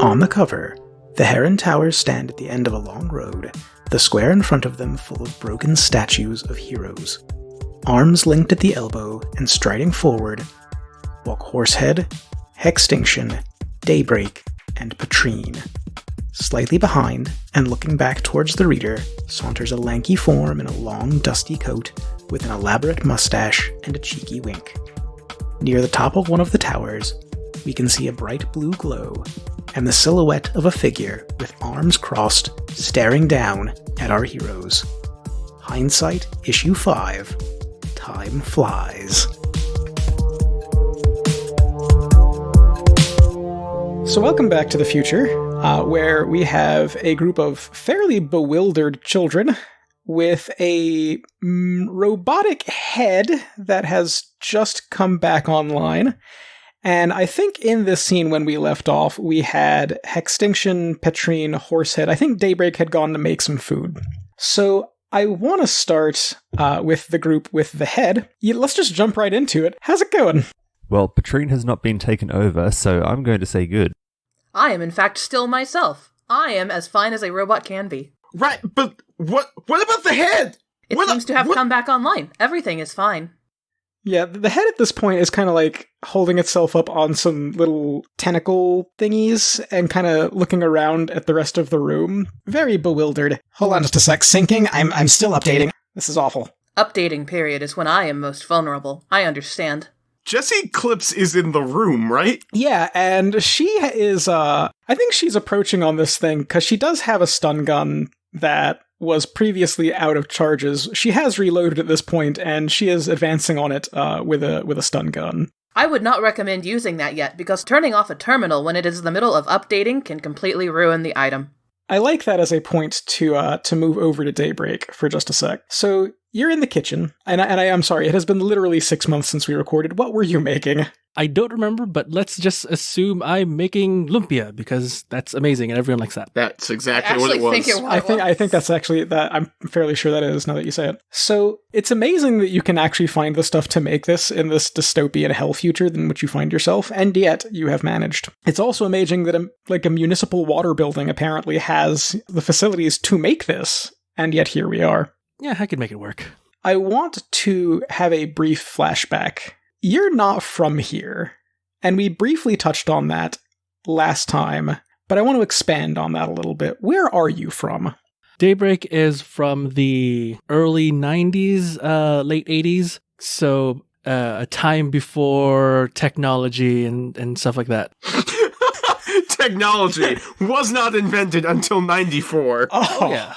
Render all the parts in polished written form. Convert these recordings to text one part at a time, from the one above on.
On the cover, the Heron Towers stand at the end of a long road, the square in front of them full of broken statues of heroes. Arms linked at the elbow and striding forward, walk Horsehead, Hextinction, Daybreak, and Petrine. Slightly behind, and looking back towards the reader, saunters a lanky form in a long, dusty coat with an elaborate mustache and a cheeky wink. Near the top of one of the towers, we can see a bright blue glow, and the silhouette of a figure with arms crossed, staring down at our heroes. Hindsight, Issue 5. Time flies. So welcome back to the future, where we have a group of fairly bewildered children with a robotic head that has just come back online. And I think in this scene when we left off, we had Hextinction, Petrine, Horsehead. I think Daybreak had gone to make some food. So I want to start with the group with the head. Let's just jump right into it. How's it going? Well, Petrine has not been taken over, so I'm going to say good. I am in fact still myself. I am as fine as a robot can be. Right, but what about the head? It seems to have come back online. Everything is fine. Yeah, the head at this point is kind of like holding itself up on some little tentacle thingies and kind of looking around at the rest of the room. Very bewildered. Hold on just a sec. Syncing? I'm still updating. This is awful. Updating period is when I am most vulnerable. I understand. Jessie Clips is in the room, right? Yeah, and she is, I think she's approaching on this thing because she does have a stun gun that was previously out of charges. She has reloaded at this point, and she is advancing on it with a stun gun. I would not recommend using that yet, because turning off a terminal when it is in the middle of updating can completely ruin the item. I like that as a point to move over to Daybreak for just a sec. So you're in the kitchen, and I am sorry, it has been literally 6 months since we recorded. What were you making? I don't remember, but let's just assume I'm making lumpia, because that's amazing and everyone likes that. That's exactly what it was. I think that's actually that. I'm fairly sure that is, now that you say it. So it's amazing that you can actually find the stuff to make this in this dystopian hell future in which you find yourself, and yet you have managed. It's also amazing that a municipal water building apparently has the facilities to make this, and yet here we are. Yeah, I could make it work. I want to have a brief flashback. You're not from here, and we briefly touched on that last time, but I want to expand on that a little bit. Where are you from? Daybreak is from the early 90s, late 80s, so a time before technology and stuff like that. Technology was not invented until 94. Oh, yeah.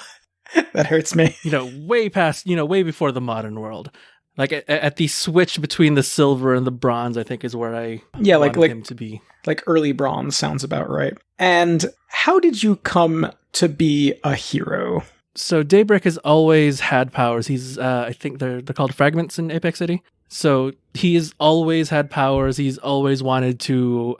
That hurts me. Way past, way before the modern world. Like at the switch between the silver and the bronze, I think is where I wanted him to be. Like early bronze sounds about right. And how did you come to be a hero? So Daybreak has always had powers. He's, I think they're called fragments in Apex City. So he's always had powers. He's always wanted to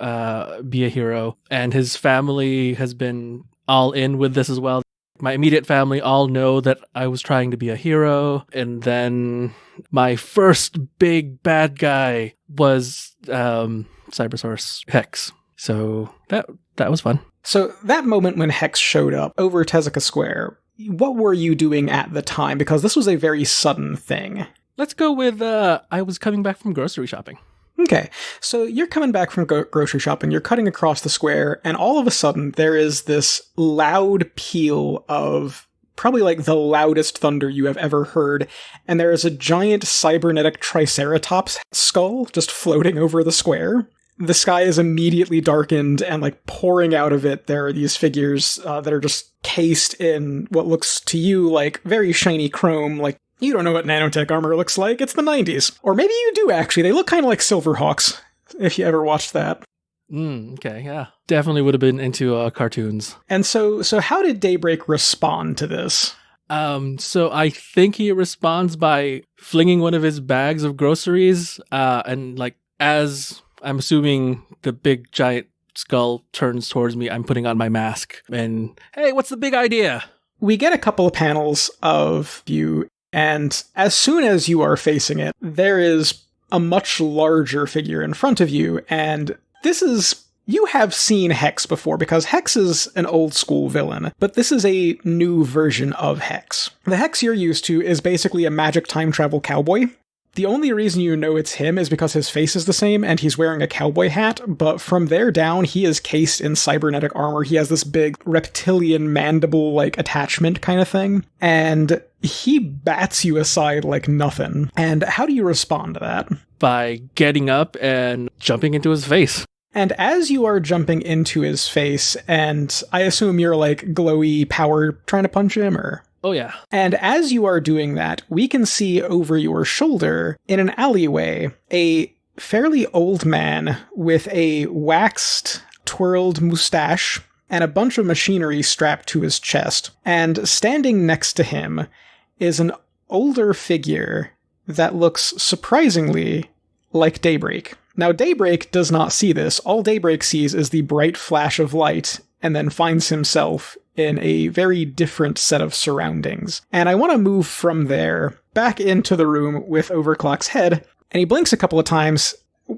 be a hero. And his family has been all in with this as well. My immediate family all know that I was trying to be a hero. And then my first big bad guy was Cybersource Hex. So that was fun. So that moment when Hex showed up over Tezuka Square, what were you doing at the time? Because this was a very sudden thing. Let's go with I was coming back from grocery shopping. Okay, so you're coming back from grocery shopping, you're cutting across the square, and all of a sudden there is this loud peal of probably like the loudest thunder you have ever heard, and there is a giant cybernetic triceratops skull just floating over the square. The sky is immediately darkened, and like pouring out of it, there are these figures that are just cased in what looks to you like very shiny chrome, like you don't know what nanotech armor looks like, it's the 90s. Or maybe you do actually, they look kind of like Silverhawks, if you ever watched that. Okay, yeah. Definitely would have been into cartoons. And so how did Daybreak respond to this? So I think he responds by flinging one of his bags of groceries, and like as I'm assuming the big giant skull turns towards me, I'm putting on my mask and, hey, what's the big idea? We get a couple of panels of you, and as soon as you are facing it, there is a much larger figure in front of you, and this is you have seen Hex before, because Hex is an old school villain, but this is a new version of Hex. The Hex you're used to is basically a magic time travel cowboy. The only reason you know it's him is because his face is the same and he's wearing a cowboy hat, but from there down, he is cased in cybernetic armor. He has this big reptilian mandible-like attachment kind of thing, and he bats you aside like nothing. And how do you respond to that? By getting up and jumping into his face. And as you are jumping into his face, and I assume you're like glowy power trying to punch him, or... Oh, yeah. And as you are doing that, we can see over your shoulder, in an alleyway, a fairly old man with a waxed, twirled mustache and a bunch of machinery strapped to his chest. And standing next to him is an older figure that looks surprisingly like Daybreak. Now, Daybreak does not see this. All Daybreak sees is the bright flash of light, and then finds himself in a very different set of surroundings. And I want to move from there back into the room with Overclock's head, and he blinks a couple of times.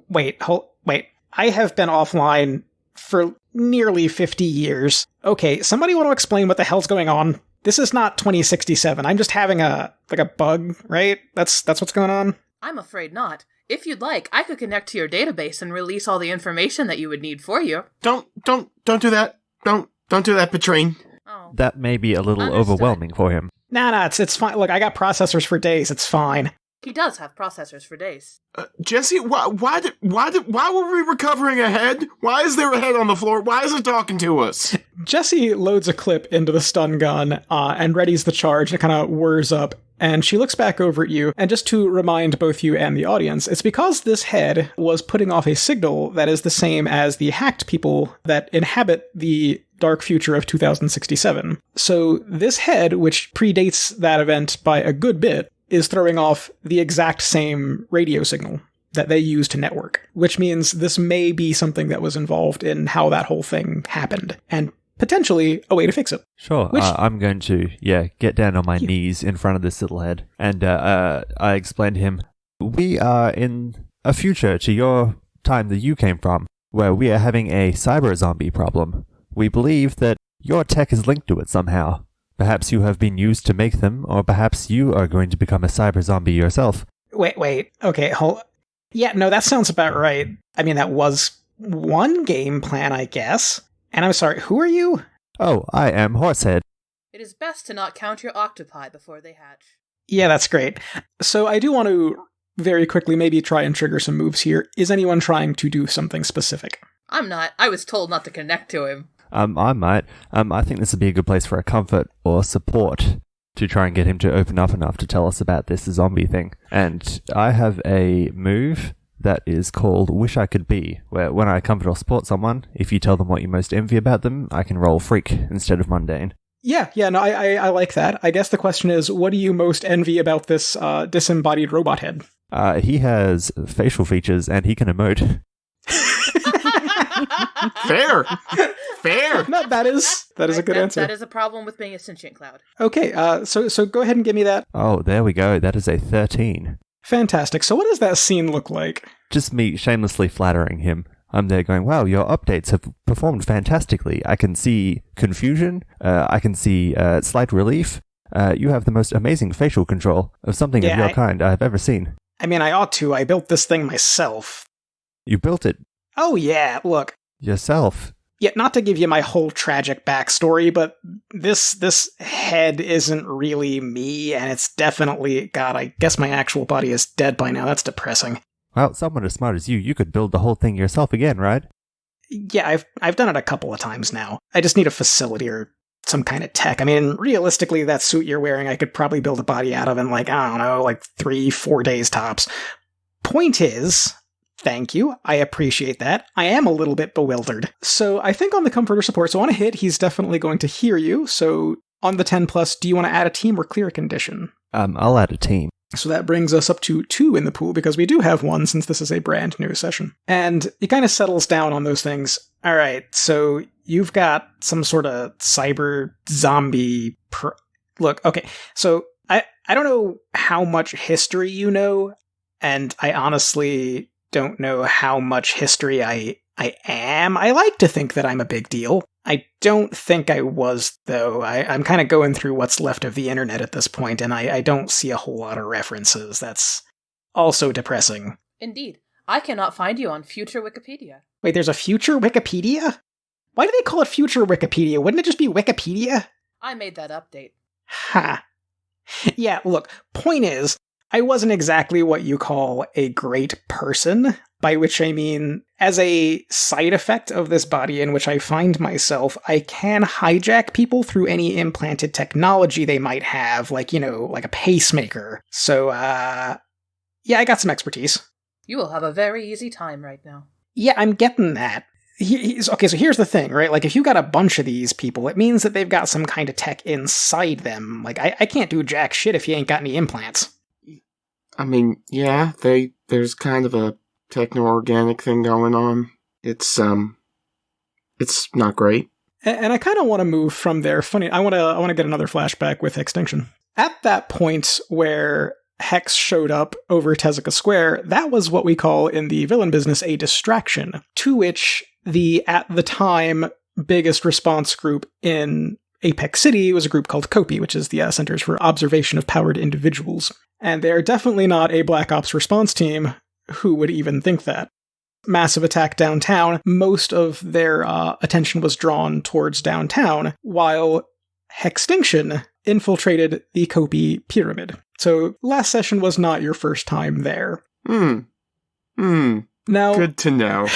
Wait, I have been offline for nearly 50 years. Okay, somebody want to explain what the hell's going on? This is not 2067. I'm just having a bug, right? That's what's going on? I'm afraid not. If you'd like, I could connect to your database and release all the information that you would need for you. Don't do that. Don't do that, Petrine. Oh. That may be a little overwhelming for him. Nah, it's fine. Look, I got processors for days. It's fine. He does have processors for days. Jesse, why were we recovering a head? Why is there a head on the floor? Why is it talking to us? Jesse loads a clip into the stun gun and readies the charge and kind of whirs up. And she looks back over at you, and just to remind both you and the audience, it's because this head was putting off a signal that is the same as the hacked people that inhabit the dark future of 2067. So this head, which predates that event by a good bit, is throwing off the exact same radio signal that they use to network, which means this may be something that was involved in how that whole thing happened, and potentially a way to fix it. Sure, I'm going to, get down on my knees in front of this little head, and I explain to him, we are in a future to your time that you came from, where we are having a cyber zombie problem. We believe that your tech is linked to it somehow. Perhaps you have been used to make them, or perhaps you are going to become a cyber zombie yourself. Wait, okay, hold... Yeah, no, that sounds about right. I mean, that was one game plan, I guess. And I'm sorry, who are you? Oh, I am Horsehead. It is best to not count your octopi before they hatch. Yeah, that's great. So I do want to very quickly maybe try and trigger some moves here. Is anyone trying to do something specific? I'm not. I was told not to connect to him. I might. I think this would be a good place for a comfort or support to try and get him to open up enough to tell us about this zombie thing. And I have a move that is called Wish I Could Be, where when I comfort or support someone, if you tell them what you most envy about them, I can roll freak instead of mundane. Yeah, no, I like that. I guess the question is, what do you most envy about this disembodied robot head? He has facial features and he can emote. Fair. No, that is a good answer. That is a problem with being a sentient cloud. Okay, so go ahead and give me that. Oh, there we go. That is a 13. Fantastic. So what does that scene look like? Just me shamelessly flattering him. I'm there going, wow, your updates have performed fantastically. I can see confusion. I can see slight relief. You have the most amazing facial control of something of your kind I have ever seen. I mean, I ought to. I built this thing myself. You built it? Oh, yeah, look. Yourself? Yeah, not to give you my whole tragic backstory, but this head isn't really me, and it's definitely... God, I guess my actual body is dead by now. That's depressing. Well, someone as smart as you could build the whole thing yourself again, right? Yeah, I've done it a couple of times now. I just need a facility or some kind of tech. I mean, realistically, that suit you're wearing, I could probably build a body out of in, 3-4 days tops. Point is... Thank you. I appreciate that. I am a little bit bewildered. So I think on the comforter support, so on a hit, he's definitely going to hear you. So on the 10+, do you want to add a team or clear a condition? I'll add a team. So that brings us up to 2 in the pool, because we do have 1 since this is a brand new session. And it kind of settles down on those things. All right, so you've got some sort of cyber zombie... Look, okay, so I don't know how much history you know, and I honestly... don't know how much history I I am. I like to think that I'm a big deal. I don't think I was, though. I'm kind of going through what's left of the internet at this point, and I don't see a whole lot of references. That's also depressing. Indeed. I cannot find you on future Wikipedia. Wait, there's a future Wikipedia? Why do they call it future Wikipedia? Wouldn't it just be Wikipedia? I made that update. Ha. Yeah, look, point is, I wasn't exactly what you call a great person, by which I mean, as a side effect of this body in which I find myself, I can hijack people through any implanted technology they might have, like, like a pacemaker. So, yeah, I got some expertise. You will have a very easy time right now. Yeah, I'm getting that. Okay, so here's the thing, right? Like, if you got a bunch of these people, it means that they've got some kind of tech inside them. Like, I can't do jack shit if you ain't got any implants. I mean, yeah, there's kind of a techno-organic thing going on. It's not great. And I kind of want to move from there. Funny, I want to get another flashback with Hextinction. At that point where Hex showed up over Tezuka Square, that was what we call in the villain business a distraction, to which the, at the time, biggest response group in Apex City was a group called COPI, which is the Centers for Observation of Powered Individuals. And they're definitely not a Black Ops response team. Who would even think that? Massive attack downtown, most of their attention was drawn towards downtown, while Hextinction infiltrated the COPI pyramid. So last session was not your first time there. Now, good to know.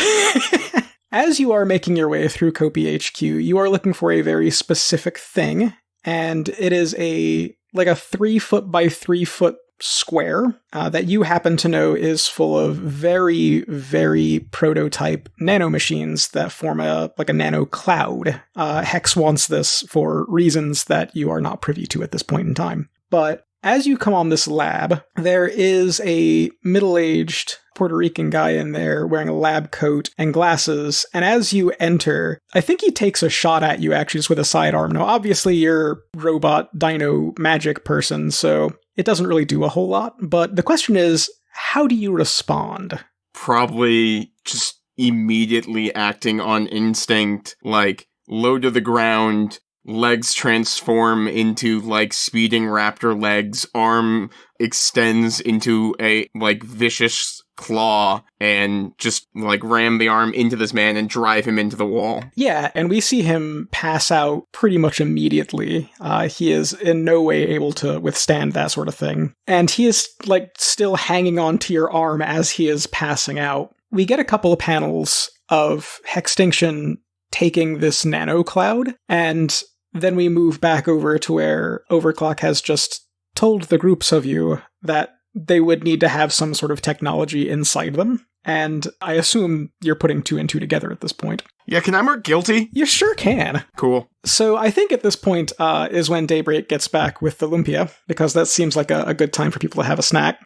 As you are making your way through COPI HQ, you are looking for a very specific thing, and it is a 3-foot by 3-foot square that you happen to know is full of very, very prototype nanomachines that form a nano cloud. Hex wants this for reasons that you are not privy to at this point in time. But as you come on this lab, there is a middle-aged Puerto Rican guy in there wearing a lab coat and glasses, and as you enter, I think he takes a shot at you actually just with a sidearm. Now, obviously, you're robot dino magic person, so it doesn't really do a whole lot, but the question is, how do you respond? Probably just immediately acting on instinct, like, low to the ground, legs transform into, speeding raptor legs, arm extends into a, vicious claw, and just, ram the arm into this man and drive him into the wall. Yeah, and we see him pass out pretty much immediately. He is in no way able to withstand that sort of thing. And he is, still hanging on to your arm as he is passing out. We get a couple of panels of Hextinction taking this nano cloud, and then we move back over to where Overclock has just told the groups of you that they would need to have some sort of technology inside them. And I assume you're putting 2 and 2 together at this point. Yeah, can I mark guilty? You sure can. Cool. So I think at this point is when Daybreak gets back with the Lumpia, because that seems like a good time for people to have a snack.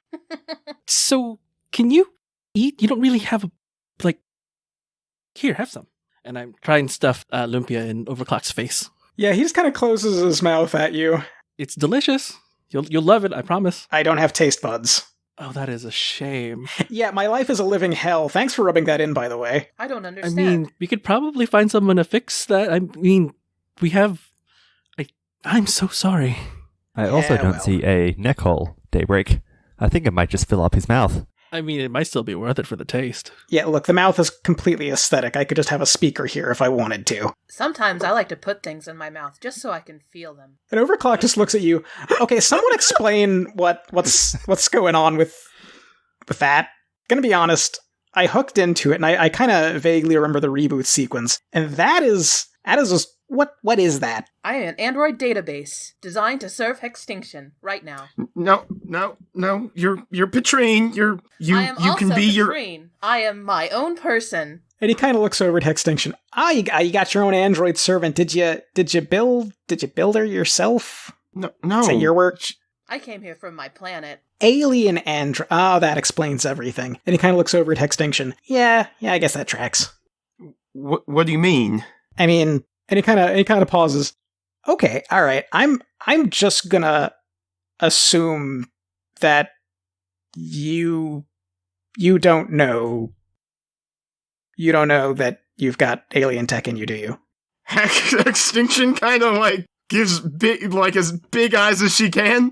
So, can you eat? You don't really have here, have some. And I'm trying to stuff Lumpia in Overclock's face. Yeah, he just kind of closes his mouth at you. It's delicious. You'll love it, I promise. I don't have taste buds. Oh, that is a shame. Yeah, my life is a living hell. Thanks for rubbing that in, by the way. I don't understand. I mean, we could probably find someone to fix that. I mean, we have... I'm so sorry. I also don't see a neck hole, Daybreak. I think it might just fill up his mouth. I mean, it might still be worth it for the taste. Yeah, look, the mouth is completely aesthetic. I could just have a speaker here if I wanted to. Sometimes I like to put things in my mouth just so I can feel them. And Overclock just looks at you. Okay, someone explain what's going on with that. Gonna be honest, I hooked into it, and I kind of vaguely remember the reboot sequence. And that is just... What is that? I am an Android database designed to serve Hextinction right now. No. You're Petrine. I am also Petrine. I am my own person. And he kind of looks over at Hextinction. You got your own Android servant. Did you build her yourself? No. Is that your work? I came here from my planet. Alien Android. Oh, that explains everything. And he kind of looks over at Hextinction. Yeah, I guess that tracks. What do you mean? I mean... And he kind of pauses. Okay, all right. I'm just gonna assume that you don't know You don't know that you've got alien tech in you, do you? Hextinction kind of, like, gives as big eyes as she can?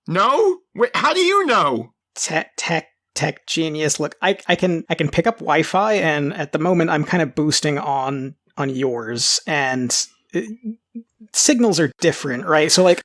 No? Wait, how do you know? Tech genius. Look, I can pick up Wi-Fi, and at the moment I'm kind of boosting on yours, and signals are different, right? So like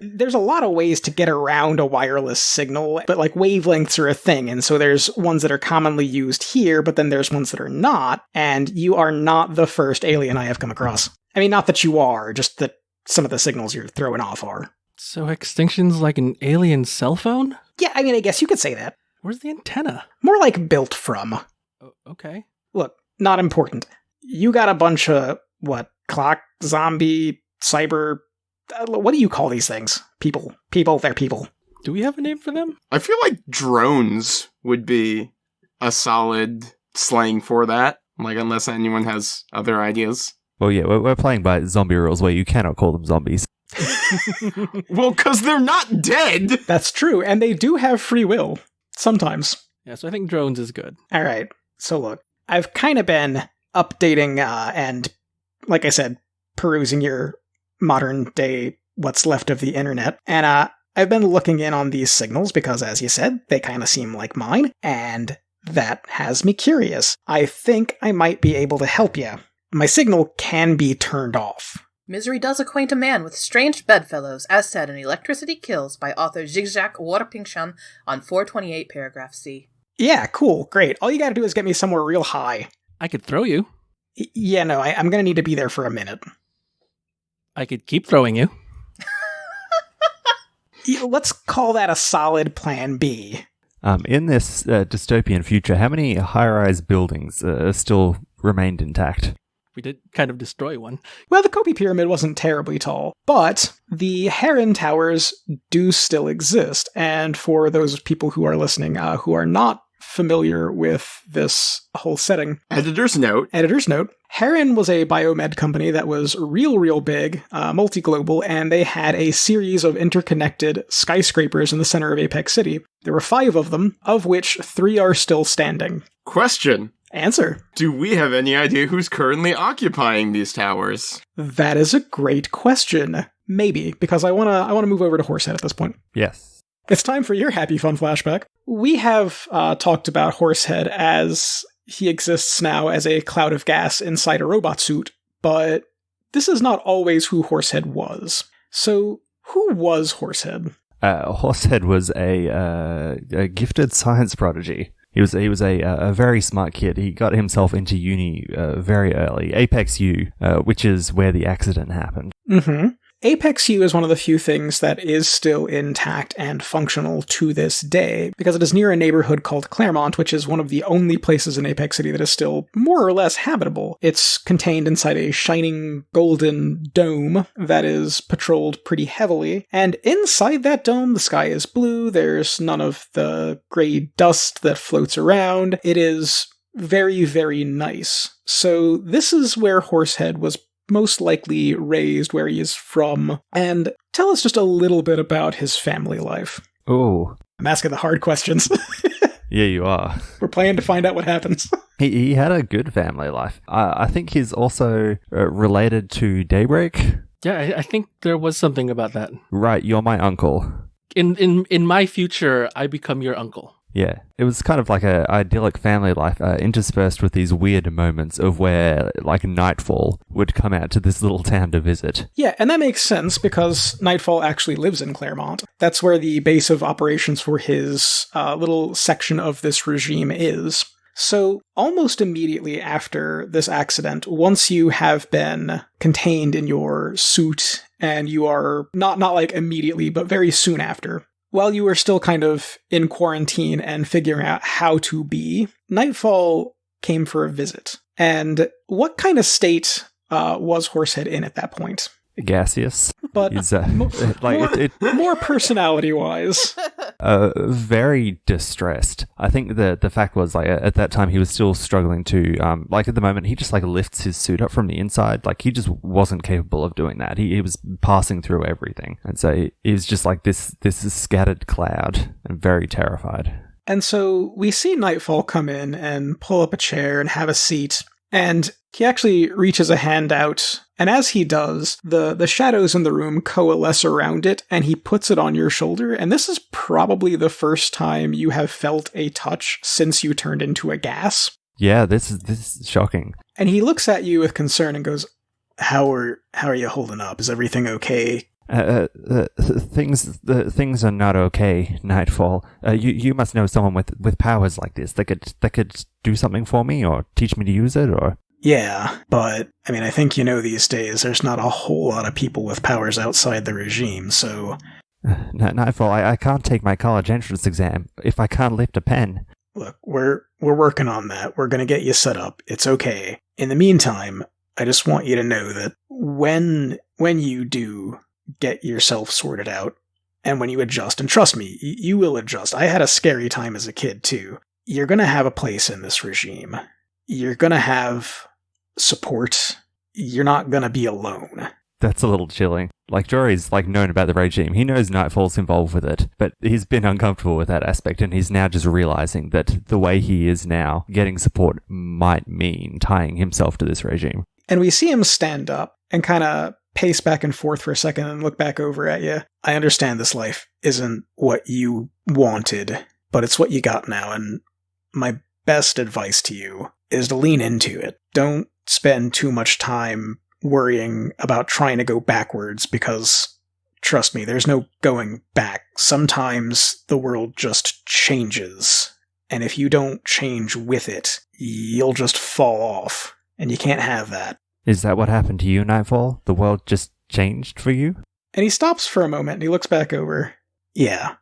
there's a lot of ways to get around a wireless signal, but like wavelengths are a thing, and so there's ones that are commonly used here, but then there's ones that are not, and you are not the first alien I have come across. I mean, not that you are, just that some of the signals you're throwing off are. So Hextinction's like an alien cell phone? Yeah, I mean, I guess you could say that. Where's the antenna? More like built from. Oh, okay. Look, not important. You got a bunch of, clock, zombie, cyber... what do you call these things? People, they're people. Do we have a name for them? I feel like drones would be a solid slang for that. Like, unless anyone has other ideas. Well, yeah, we're playing by zombie rules where you cannot call them zombies. Well, because they're not dead! That's true, and they do have free will. Sometimes. Yeah, so I think drones is good. Alright, so look, I've kind of been updating and, like I said, perusing your modern day what's left of the internet, and I've been looking in on these signals because, as you said, they kind of seem like mine, and that has me curious. I think I might be able to help you. My signal can be turned off. Misery does acquaint a man with strange bedfellows, as said in Electricity Kills by author Zigzag Warpingshan on 428 paragraph C. Yeah, cool, great. All you gotta do is get me somewhere real high. I could throw you. Yeah, no, I'm gonna need to be there for a minute. I could keep throwing you. Let's call that a solid plan B. In this dystopian future, how many high-rise buildings still remained intact? We did kind of destroy one. Well, the Kobe Pyramid wasn't terribly tall, but the Heron Towers do still exist, and for those people who are listening who are not familiar with this whole setting... Editor's note, Heron was a biomed company that was real big, multi-global, and they had a series of interconnected skyscrapers in the center of Apex City. There were 5 of them, of which 3 are still standing. Question. Answer. Do we have any idea who's currently occupying these towers? That is a great question. Maybe, because I wanna move over to Horsehead at this point. Yes. It's time for your happy fun flashback. We have talked about Horsehead as he exists now as a cloud of gas inside a robot suit, but this is not always who Horsehead was. So, who was Horsehead? Horsehead was a gifted science prodigy. He was a very smart kid. He got himself into uni very early. Apex U, which is where the accident happened. Mm-hmm. Apex U is one of the few things that is still intact and functional to this day, because it is near a neighborhood called Claremont, which is one of the only places in Apex City that is still more or less habitable. It's contained inside a shining golden dome that is patrolled pretty heavily, and inside that dome the sky is blue, there's none of the gray dust that floats around. It is very, very nice. So this is where Horsehead was most likely raised, where he is from, and tell us just a little bit about his family life. Oh. I'm asking the hard questions. Yeah, you are. We're playing to find out what happens. He had a good family life. I think he's also related to Daybreak. Yeah, I think there was something about that. Right, you're my uncle. In my future, I become your uncle. Yeah, it was kind of like an idyllic family life interspersed with these weird moments of where, like, Nightfall would come out to this little town to visit. Yeah, and that makes sense because Nightfall actually lives in Claremont. That's where the base of operations for his little section of this regime is. So, almost immediately after this accident, once you have been contained in your suit, and you are, not like immediately, but very soon after, while you were still kind of in quarantine and figuring out how to be, Nightfall came for a visit. And what kind of state was Horsehead in at that point? Gaseous. But more personality-wise. Very distressed. I think the fact was, like, at that time he was still struggling to, like, at the moment he just, like, lifts his suit up from the inside. Like, he just wasn't capable of doing that. He was passing through everything. And so he was just like this scattered cloud and very terrified. And so we see Nightfall come in and pull up a chair and have a seat. And he actually reaches a hand out, and as he does, the shadows in the room coalesce around it, and he puts it on your shoulder, and this is probably the first time you have felt a touch since you turned into a gas. Yeah, this is shocking. And he looks at you with concern and goes, How are you holding up? Is everything okay? Things are not okay, Nightfall. You must know someone with powers like this that could do something for me or teach me to use it, or... Yeah, but, I mean, I think you know these days there's not a whole lot of people with powers outside the regime, so... Nightfall, I can't take my college entrance exam if I can't lift a pen. Look, we're working on that. We're gonna get you set up. It's okay. In the meantime, I just want you to know that when you do get yourself sorted out, and when you adjust, and trust me, you will adjust. I had a scary time as a kid, too. You're gonna have a place in this regime. You're gonna have support. You're not gonna be alone. That's a little chilling. Like, Jory's, known about the regime. He knows Nightfall's involved with it, but he's been uncomfortable with that aspect, and he's now just realizing that the way he is now, getting support might mean tying himself to this regime. And we see him stand up and kind of pace back and forth for a second and look back over at you. I understand this life isn't what you wanted, but it's what you got now, and my best advice to you is to lean into it. Don't spend too much time worrying about trying to go backwards, because, trust me, there's no going back. Sometimes the world just changes, and if you don't change with it, you'll just fall off, and you can't have that. Is that what happened to you, Nightfall? The world just changed for you? And he stops for a moment, and he looks back over. Yeah,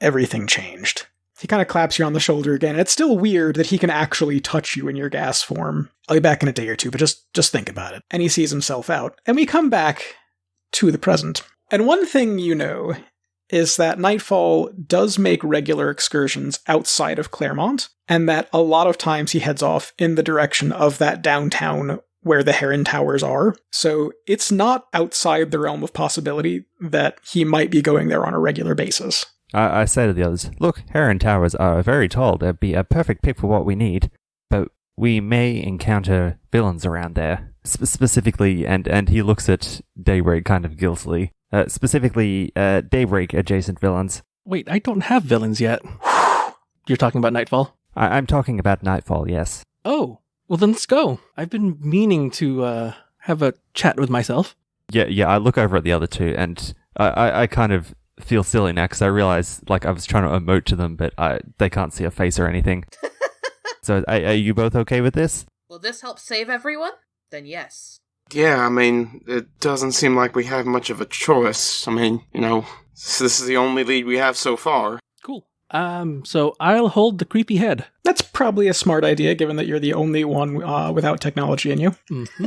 everything changed. He kind of claps you on the shoulder again. It's still weird that he can actually touch you in your gas form. I'll be back in a day or two, but just think about it. And he sees himself out. And we come back to the present. And one thing you know is that Nightfall does make regular excursions outside of Claremont, and that a lot of times he heads off in the direction of that downtown where the Heron Towers are. So it's not outside the realm of possibility that he might be going there on a regular basis. I say to the others, look, Heron Towers are very tall. They'd be a perfect pick for what we need, but we may encounter villains around there. Specifically, and he looks at Daybreak kind of guiltily, specifically Daybreak-adjacent villains. Wait, I don't have villains yet. You're talking about Nightfall? I'm talking about Nightfall, yes. Oh, well then let's go. I've been meaning to have a chat with myself. Yeah, I look over at the other two, and I kind of feel silly now, because I realize, I was trying to emote to them, but they can't see a face or anything. So, are you both okay with this? Will this help save everyone? Then yes. Yeah, I mean, it doesn't seem like we have much of a choice. I mean, this is the only lead we have so far. Cool. So I'll hold the creepy head. That's probably a smart idea, given that you're the only one without technology in you. Mm-hmm.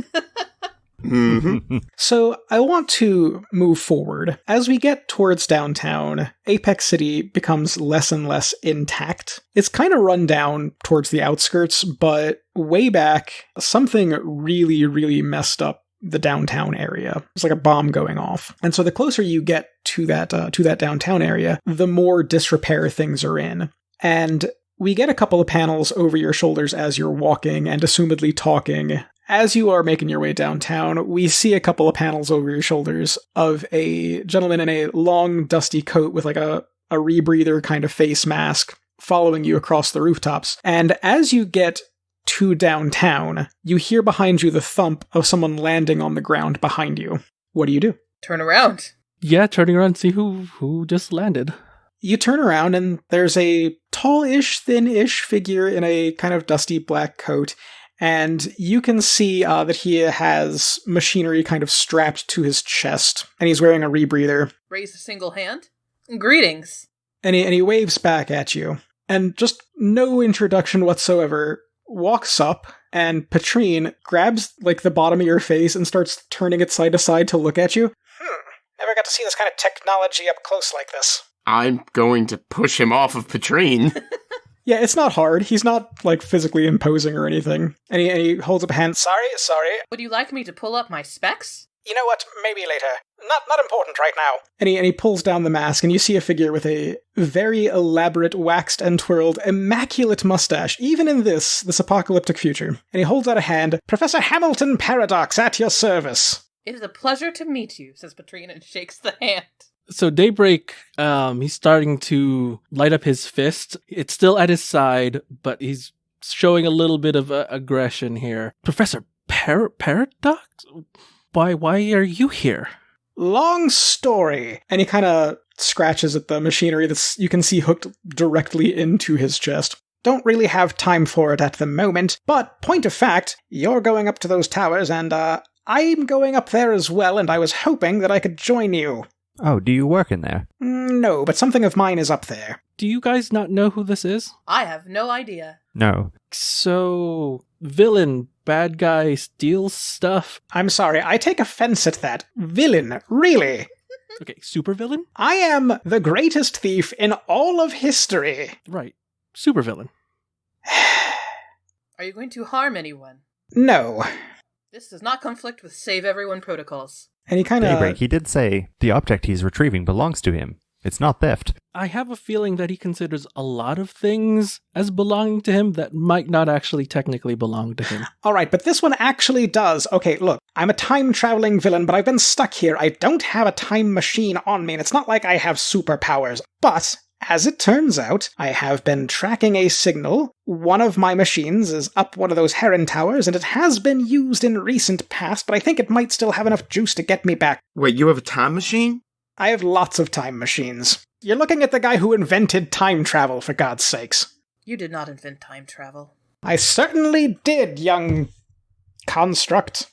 Mm-hmm. So I want to move forward. As we get towards downtown, Apex City becomes less and less intact. It's kind of run down towards the outskirts, but way back, something really, really messed up the downtown area. It's like a bomb going off. And so the closer you get to that downtown area, the more disrepair things are in. And we get a couple of panels over your shoulders as you're walking and assumedly talking. As you are making your way downtown, we see a couple of panels over your shoulders of a gentleman in a long, dusty coat with a rebreather kind of face mask following you across the rooftops. And as you get to downtown, you hear behind you the thump of someone landing on the ground behind you. What do you do? Turn around. Yeah, turning around to see who just landed. You turn around and there's a tall-ish, thin-ish figure in a kind of dusty black coat. And you can see that he has machinery kind of strapped to his chest, and he's wearing a rebreather. Raise a single hand. Greetings. And he waves back at you, and just no introduction whatsoever, walks up, and Petrine grabs the bottom of your face and starts turning it side to side to look at you. Never got to see this kind of technology up close like this. I'm going to push him off of Petrine. Yeah, it's not hard. He's not, physically imposing or anything. And he holds up a hand. Sorry. Would you like me to pull up my specs? You know what? Maybe later. Not important right now. And he pulls down the mask, and you see a figure with a very elaborate, waxed and twirled, immaculate mustache, even in this apocalyptic future. And he holds out a hand. Professor Hamilton Paradox, at your service. It is a pleasure to meet you, says Petrine, and shakes the hand. So Daybreak, he's starting to light up his fist. It's still at his side, but he's showing a little bit of aggression here. Professor Paradox? Why are you here? Long story. And he kind of scratches at the machinery that you can see hooked directly into his chest. Don't really have time for it at the moment, but point of fact, you're going up to those towers, and I'm going up there as well, and I was hoping that I could join you. Oh, do you work in there? No, but something of mine is up there. Do you guys not know who this is? I have no idea. No. So, villain, bad guy, steals stuff. I'm sorry, I take offense at that. Villain, really? Okay, supervillain? I am the greatest thief in all of history. Right, supervillain. Are you going to harm anyone? No. This does not conflict with Save Everyone protocols. And he kind of... Daybreak, he did say the object he's retrieving belongs to him. It's not theft. I have a feeling that he considers a lot of things as belonging to him that might not actually technically belong to him. All right, but this one actually does. Okay, look, I'm a time-traveling villain, but I've been stuck here. I don't have a time machine on me, and it's not like I have superpowers. But, as it turns out, I have been tracking a signal. One of my machines is up one of those heron towers, and it has been used in recent past, but I think it might still have enough juice to get me back. Wait, you have a time machine? I have lots of time machines. You're looking at the guy who invented time travel, for God's sakes. You did not invent time travel. I certainly did, young construct.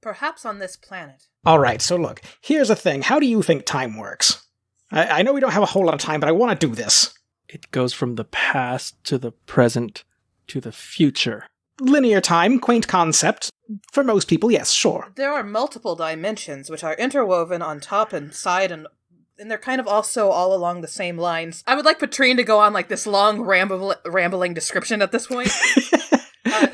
Perhaps on this planet. All right, so look, here's the thing. How do you think time works? I know we don't have a whole lot of time, but I want to do this. It goes from the past to the present to the future. Linear time, quaint concept. For most people, yes, sure. There are multiple dimensions which are interwoven on top and side, and they're kind of also all along the same lines. I would like Petrine to go on like this long rambling description at this point.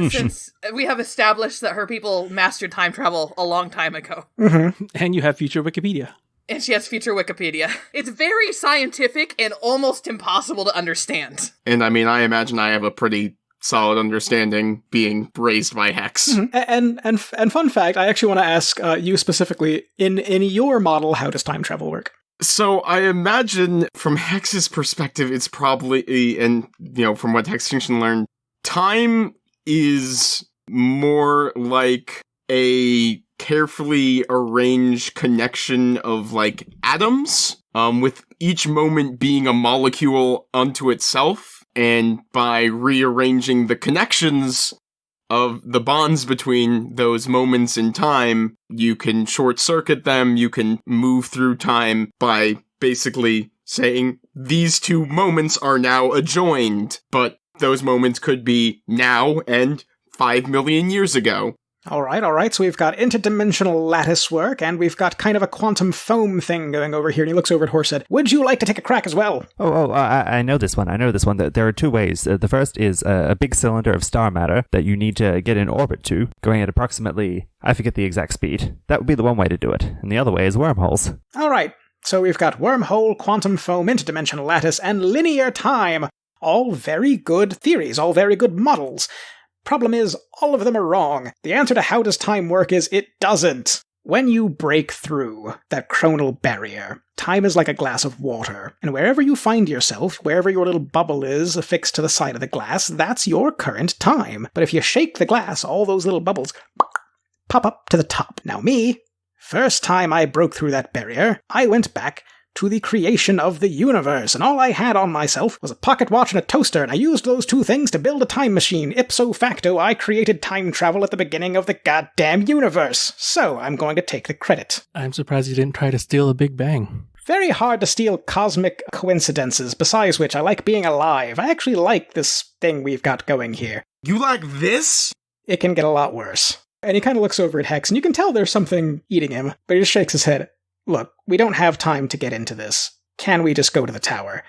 Since we have established that her people mastered time travel a long time ago. Mm-hmm. And you have future Wikipedia. And she has future Wikipedia. It's very scientific and almost impossible to understand. And I mean, I imagine I have a pretty solid understanding being raised by Hex. Mm-hmm. And fun fact, I actually want to ask you specifically, in your model, how does time travel work? So I imagine from Hex's perspective, it's probably, and from what Hextinction learned, time is more like a carefully arranged connection of like atoms, with each moment being a molecule unto itself. And by rearranging the connections of the bonds between those moments in time, you can short-circuit them, you can move through time by basically saying, these two moments are now adjoined, but those moments could be now and 5 million years ago. All right. So we've got interdimensional lattice work, and we've got kind of a quantum foam thing going over here. And he looks over at Horsehead. Would you like to take a crack as well? I know this one. There are two ways. The first is a big cylinder of star matter that you need to get in orbit to, going at approximately, I forget the exact speed. That would be the one way to do it. And the other way is wormholes. All right. So we've got wormhole, quantum foam, interdimensional lattice, and linear time. All very good theories, all very good models. Problem is, all of them are wrong. The answer to how does time work is it doesn't. When you break through that chronal barrier, time is like a glass of water. And wherever you find yourself, wherever your little bubble is affixed to the side of the glass, that's your current time. But if you shake the glass, all those little bubbles pop up to the top. Now me, first time I broke through that barrier, I went back to the creation of the universe, and all I had on myself was a pocket watch and a toaster, and I used those two things to build a time machine. Ipso facto, I created time travel at the beginning of the goddamn universe. So I'm going to take the credit. I'm surprised you didn't try to steal a Big Bang. Very hard to steal cosmic coincidences, besides which I like being alive. I actually like this thing we've got going here. You like this? It can get a lot worse. And he kind of looks over at Hex, and you can tell there's something eating him, but he just shakes his head. Look, we don't have time to get into this. Can we just go to the tower?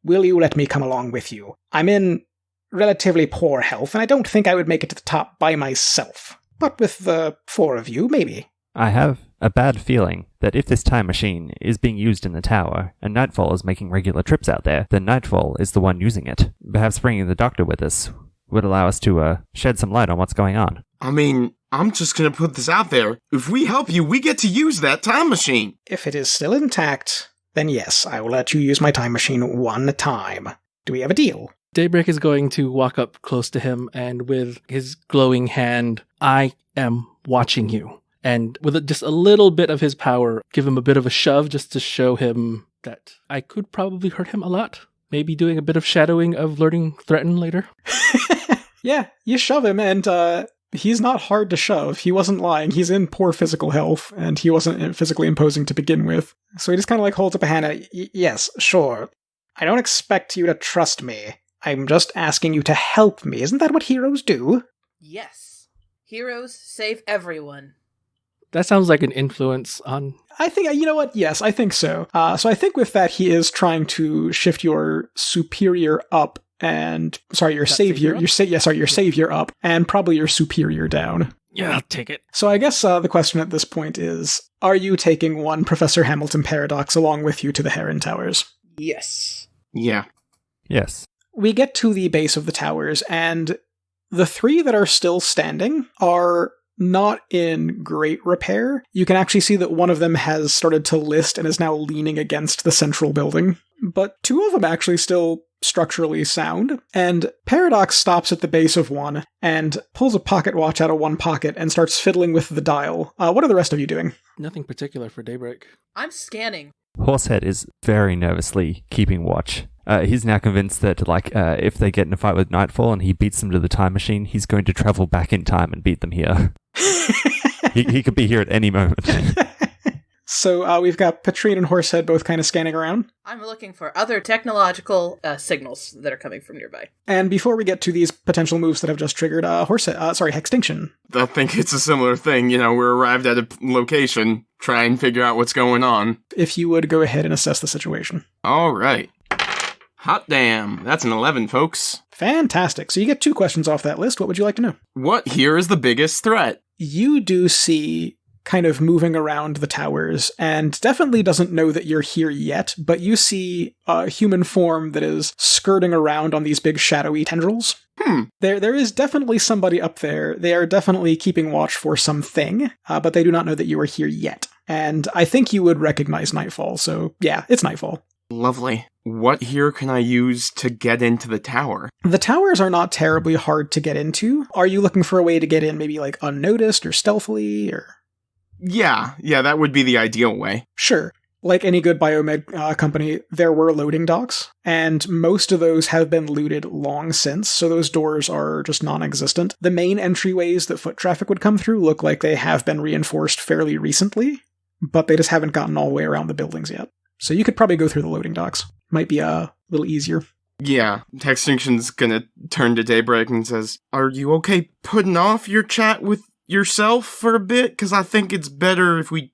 Will you let me come along with you? I'm in relatively poor health, and I don't think I would make it to the top by myself. But with the 4 of you, maybe. I have a bad feeling that if this time machine is being used in the tower, and Nightfall is making regular trips out there, then Nightfall is the one using it. Perhaps bringing the doctor with us would allow us to shed some light on what's going on. I mean, I'm just gonna put this out there. If we help you, we get to use that time machine. If it is still intact, then yes, I will let you use my time machine one time. Do we have a deal? Daybreak is going to walk up close to him and with his glowing hand, I am watching you. And with just a little bit of his power, give him a bit of a shove just to show him that I could probably hurt him a lot. Maybe doing a bit of shadowing of learning threaten later. Yeah, you shove him and he's not hard to shove. He wasn't lying. He's in poor physical health and he wasn't physically imposing to begin with. So he just kind of like holds up a hand. Yes, sure. I don't expect you to trust me. I'm just asking you to help me. Isn't that what heroes do? Yes. Heroes save everyone. That sounds like an influence on... I think, you know what? Yes, I think so. So I think with that, he is trying to shift your superior up and... Sorry, your savior. Your savior up and probably your superior down. Yeah, I'll take it. So I guess the question at this point is, are you taking one Professor Hamilton paradox along with you to the Heron Towers? Yes. Yeah. Yes. We get to the base of the towers, and the three that are still standing are not in great repair. You can actually see that one of them has started to list and is now leaning against the central building. But two of them actually still structurally sound. And Paradox stops at the base of one and pulls a pocket watch out of one pocket and starts fiddling with the dial. What are the rest of you doing? Nothing particular for Daybreak. I'm scanning. Horsehead is very nervously keeping watch. He's now convinced that, if they get in a fight with Nightfall and he beats them to the time machine, he's going to travel back in time and beat them here. he could be here at any moment. So we've got Petrine and Horsehead both kind of scanning around. I'm looking for other technological signals that are coming from nearby. And before we get to these potential moves that have just triggered Hextinction. I think it's a similar thing. We're arrived at a location, try and figure out what's going on. If you would go ahead and assess the situation. All right. Hot damn. That's an 11, folks. Fantastic. So you get 2 questions off that list. What would you like to know? What here is the biggest threat? You do see kind of moving around the towers, and definitely doesn't know that you're here yet, but you see a human form that is skirting around on these big shadowy tendrils. There is definitely somebody up there. They are definitely keeping watch for something, but they do not know that you are here yet. And I think you would recognize Nightfall, so yeah, it's Nightfall. Lovely. What here can I use to get into the tower? The towers are not terribly hard to get into. Are you looking for a way to get in maybe like unnoticed or stealthily or... Yeah, that would be the ideal way. Sure. Like any good biomed company, there were loading docks, and most of those have been looted long since, so those doors are just non-existent. The main entryways that foot traffic would come through look like they have been reinforced fairly recently, but they just haven't gotten all the way around the buildings yet. So you could probably go through the loading docks. Might be a little easier. Yeah, Hextinction's gonna turn to Daybreak and says, "Are you okay putting off your chat with yourself for a bit? Because I think it's better if we,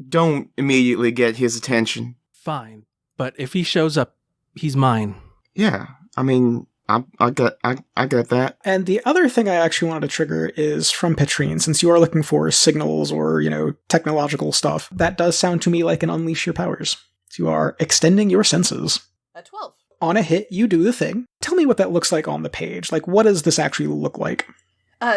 don't immediately get his attention." Fine, but if he shows up, he's mine. Yeah, I mean, I got that. And the other thing I actually wanted to trigger is from Petrine, since you are looking for signals or, technological stuff. That does sound to me like an unleash your powers. So you are extending your senses. At 12. On a hit, you do the thing. Tell me what that looks like on the page. Like, what does this actually look like?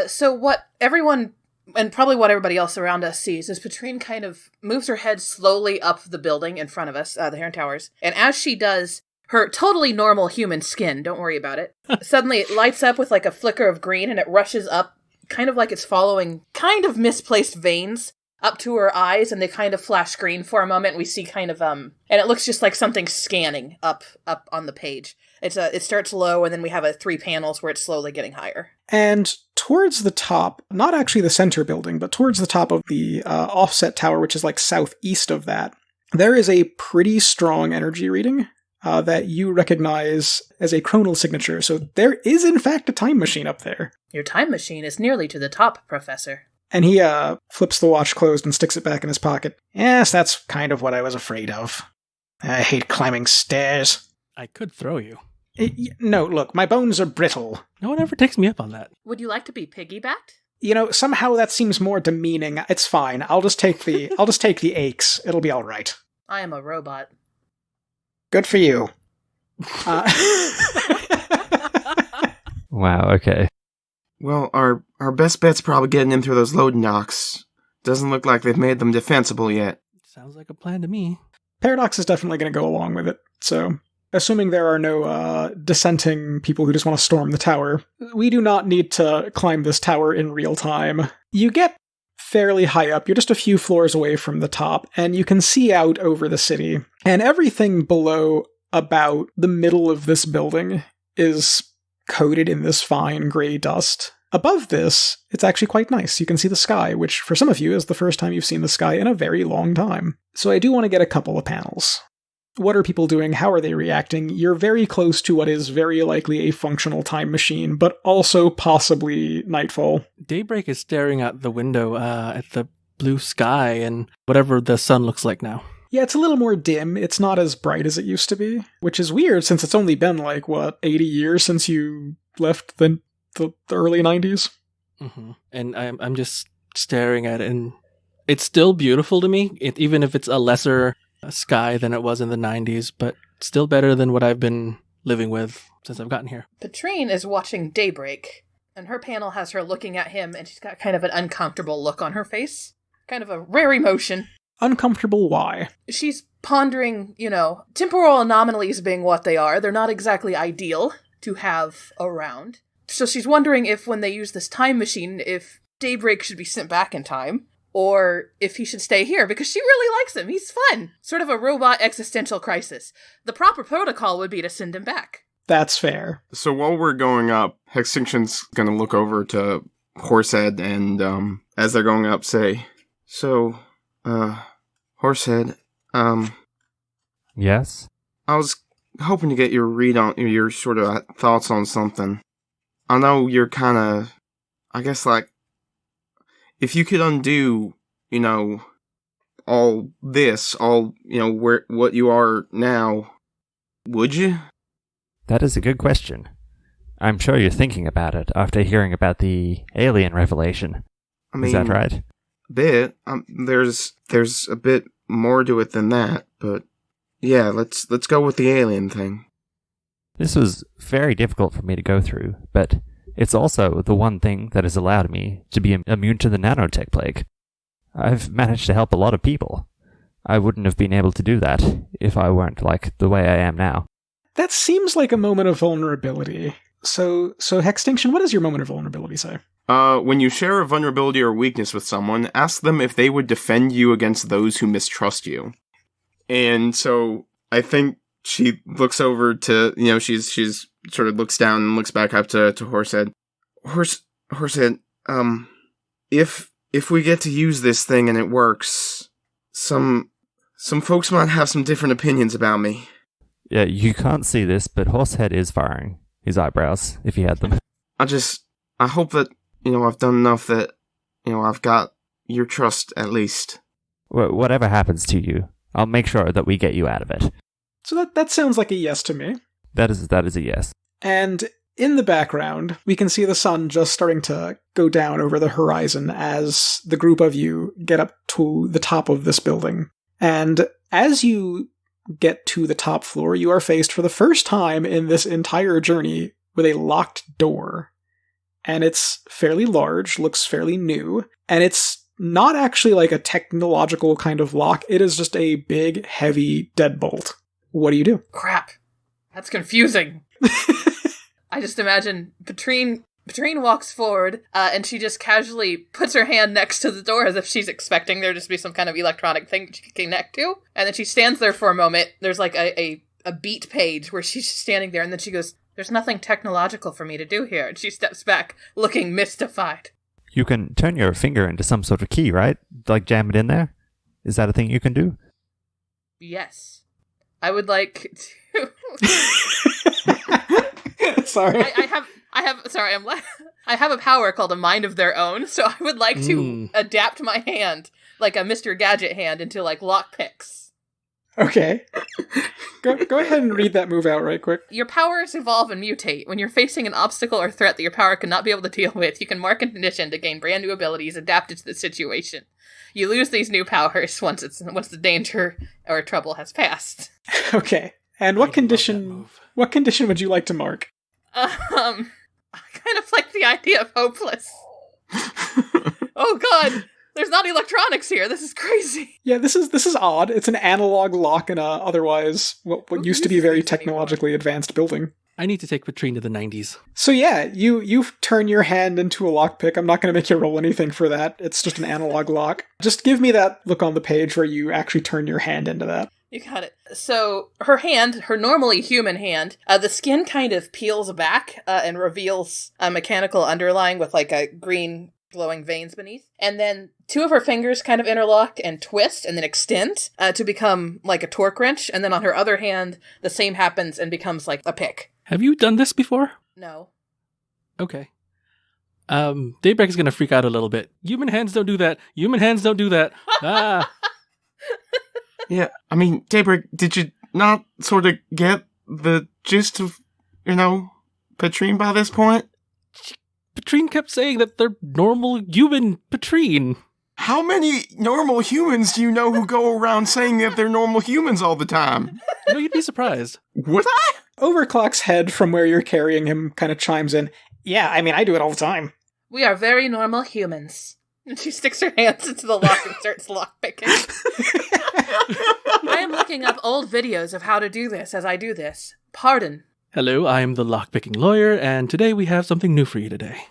So what everyone, and probably what everybody else around us sees, is Petrine kind of moves her head slowly up the building in front of us, the Heron Towers. And as she does, her totally normal human skin, don't worry about it, suddenly it lights up with like a flicker of green, and it rushes up, kind of like it's following kind of misplaced veins up to her eyes, and they kind of flash green for a moment, and we see kind of, and it looks just like something scanning up on the page. It starts low, and then we have 3 panels where it's slowly getting higher. And towards the top, not actually the center building, but towards the top of the offset tower, which is like southeast of that, there is a pretty strong energy reading that you recognize as a chronal signature. So there is, in fact, a time machine up there. Your time machine is nearly to the top, Professor. And he flips the watch closed and sticks it back in his pocket. Yes, that's kind of what I was afraid of. I hate climbing stairs. I could throw you. No, look, my bones are brittle. No one ever takes me up on that. Would you like to be piggybacked? somehow that seems more demeaning. It's fine. I'll just take the aches. It'll be all right. I am a robot. Good for you. Wow, okay. Well, our best bet's probably getting in through those loading docks. Doesn't look like they've made them defensible yet. Sounds like a plan to me. Paradox is definitely going to go along with it, so assuming there are no dissenting people who just want to storm the tower, we do not need to climb this tower in real time. You get fairly high up, you're just a few floors away from the top, and you can see out over the city, and everything below about the middle of this building is coated in this fine gray dust. Above this, it's actually quite nice. You can see the sky, which for some of you is the first time you've seen the sky in a very long time. So I do want to get a couple of panels. What are people doing? How are they reacting? You're very close to what is very likely a functional time machine, but also possibly nightfall. Daybreak is staring out the window at the blue sky and whatever the sun looks like now. Yeah, it's a little more dim. It's not as bright as it used to be, which is weird since it's only been 80 years since you left the early 90s. Mm-hmm. And I'm just staring at it, and it's still beautiful to me, even if it's a lesser sky than it was in the 90s, but still better than what I've been living with since I've gotten here. Petrine is watching Daybreak, and her panel has her looking at him, and she's got kind of an uncomfortable look on her face. Kind of a rare emotion. Uncomfortable why? She's pondering, temporal anomalies being what they are. They're not exactly ideal to have around. So she's wondering if when they use this time machine, if Daybreak should be sent back in time, or if he should stay here, because she really likes him. He's fun. Sort of a robot existential crisis. The proper protocol would be to send him back. That's fair. So while we're going up, Hextinction's gonna look over to Horsehead and, as they're going up, say, "So, Horsehead, Yes? I was hoping to get your read on your sort of thoughts on something. I know you're kind of, I guess, if you could undo, all this, what you are now, would you?" That is a good question. I'm sure you're thinking about it after hearing about the alien revelation. I mean, is that right? A bit. There's a bit more to it than that, but yeah, let's go with the alien thing. This was very difficult for me to go through, but it's also the one thing that has allowed me to be immune to the nanotech plague. I've managed to help a lot of people. I wouldn't have been able to do that if I weren't the way I am now. That seems like a moment of vulnerability. So Hextinction, what does your moment of vulnerability say? When you share a vulnerability or weakness with someone, ask them if they would defend you against those who mistrust you. And so I think she looks over to, she's sort of looks down and looks back up to Horsehead. Horsehead, if we get to use this thing and it works, some folks might have some different opinions about me. Yeah, you can't see this, but Horsehead is firing his eyebrows, if he had them. I hope that, I've done enough that, I've got your trust at least. Whatever happens to you, I'll make sure that we get you out of it. So that sounds like a yes to me. That is a yes. And in the background, we can see the sun just starting to go down over the horizon as the group of you get up to the top of this building. And as you get to the top floor, you are faced for the first time in this entire journey with a locked door. And it's fairly large, looks fairly new, and it's not actually like a technological kind of lock. It is just a big, heavy deadbolt. What do you do? Crap. That's confusing. I just imagine Petrine walks forward, and she just casually puts her hand next to the door as if she's expecting there to be some kind of electronic thing she can connect to. And then she stands there for a moment. There's a beat page where she's standing there, and then she goes, "There's nothing technological for me to do here." And she steps back, looking mystified. You can turn your finger into some sort of key, right? Jam it in there? Is that a thing you can do? Yes. I would like to... Sorry. I have a power called a mind of their own, so I would like to adapt my hand, like a Mr. Gadget hand, into lock picks. Okay. Go ahead and read that move out right quick. Your powers evolve and mutate. When you're facing an obstacle or threat that your power cannot be able to deal with, you can mark a condition to gain brand new abilities adapted to the situation. You lose these new powers once the danger or trouble has passed. Okay. And what condition would you like to mark? I kind of like the idea of hopeless. Oh god, there's not electronics here. This is crazy. Yeah, this is odd. It's an analog lock in a otherwise what used to be a very technologically advanced building. I need to take Petrine to the 90s. So yeah, you turn your hand into a lockpick. I'm not going to make you roll anything for that. It's just an analog lock. Just give me that look on the page where you actually turn your hand into that. You got it. So her hand, her normally human hand, the skin kind of peels back and reveals a mechanical underlying with like a green glowing veins beneath. And then two of her fingers kind of interlock and twist and then extend to become like a torque wrench. And then on her other hand, the same happens and becomes like a pick. Have you done this before? No. Okay. Daybreak is going to freak out a little bit. Human hands don't do that. Human hands don't do that. Ah. Yeah, I mean, Daybreak, did you not sort of get the gist of, Petrine by this point? Petrine kept saying that they're normal human Petrine. How many normal humans do you know who go around saying that they're normal humans all the time? You'd be surprised. Would I? Overclock's head from where you're carrying him kind of chimes in. Yeah, I mean, I do it all the time. We are very normal humans. And she sticks her hands into the lock and starts lockpicking. I am looking up old videos of how to do this as I do this. Pardon. Hello, I am the lockpicking lawyer, and today we have something new for you today.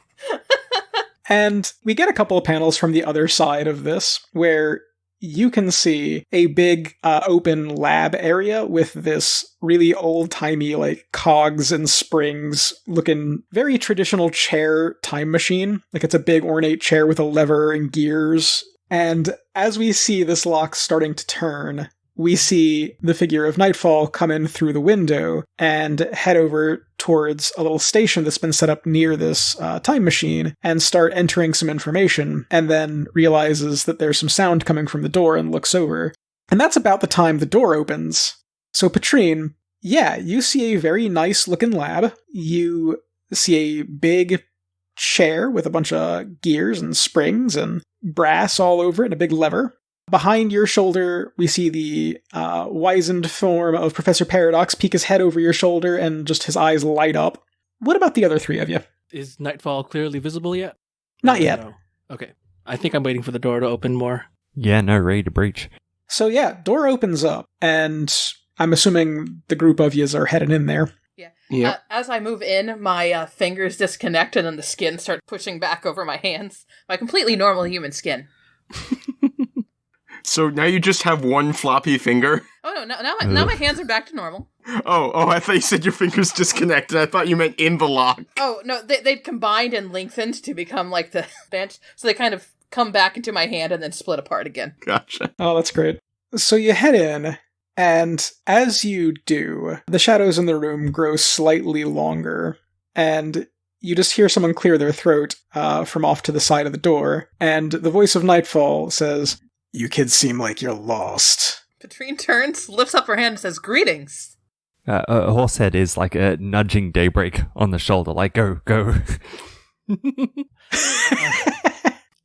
And we get a couple of panels from the other side of this, where you can see a big open lab area with this really old-timey, like, cogs and springs looking very traditional chair time machine. Like, it's a big ornate chair with a lever and gears. And as we see this lock starting to turn, we see the figure of Nightfall come in through the window and head over towards a little station that's been set up near this time machine and start entering some information, and then realizes that there's some sound coming from the door and looks over. And that's about the time the door opens. So Petrine, yeah, you see a very nice looking lab. You see a big chair with a bunch of gears and springs and brass all over it and a big lever. Behind your shoulder, we see the wizened form of Professor Paradox peek his head over your shoulder and just his eyes light up. What about the other three of you? Is Nightfall clearly visible yet? Not yet. No. Okay. I think I'm waiting for the door to open more. Yeah, no, ready to breach. So yeah, door opens up, and I'm assuming the group of yous are heading in there. Yeah. As I move in, my fingers disconnect and then the skin starts pushing back over my hands. My completely normal human skin. So now you just have one floppy finger? Oh no, now my hands are back to normal. Oh, I thought you said your fingers disconnected. I thought you meant in the lock. Oh, no, they'd combined and lengthened to become like the bench, so they kind of come back into my hand and then split apart again. Gotcha. Oh, that's great. So you head in, and as you do, the shadows in the room grow slightly longer, and you just hear someone clear their throat from off to the side of the door, and the voice of Nightfall says, "You kids seem like you're lost." Petrine turns, lifts up her hand and says, "Greetings." Horsehead is like nudging Daybreak on the shoulder, like, go.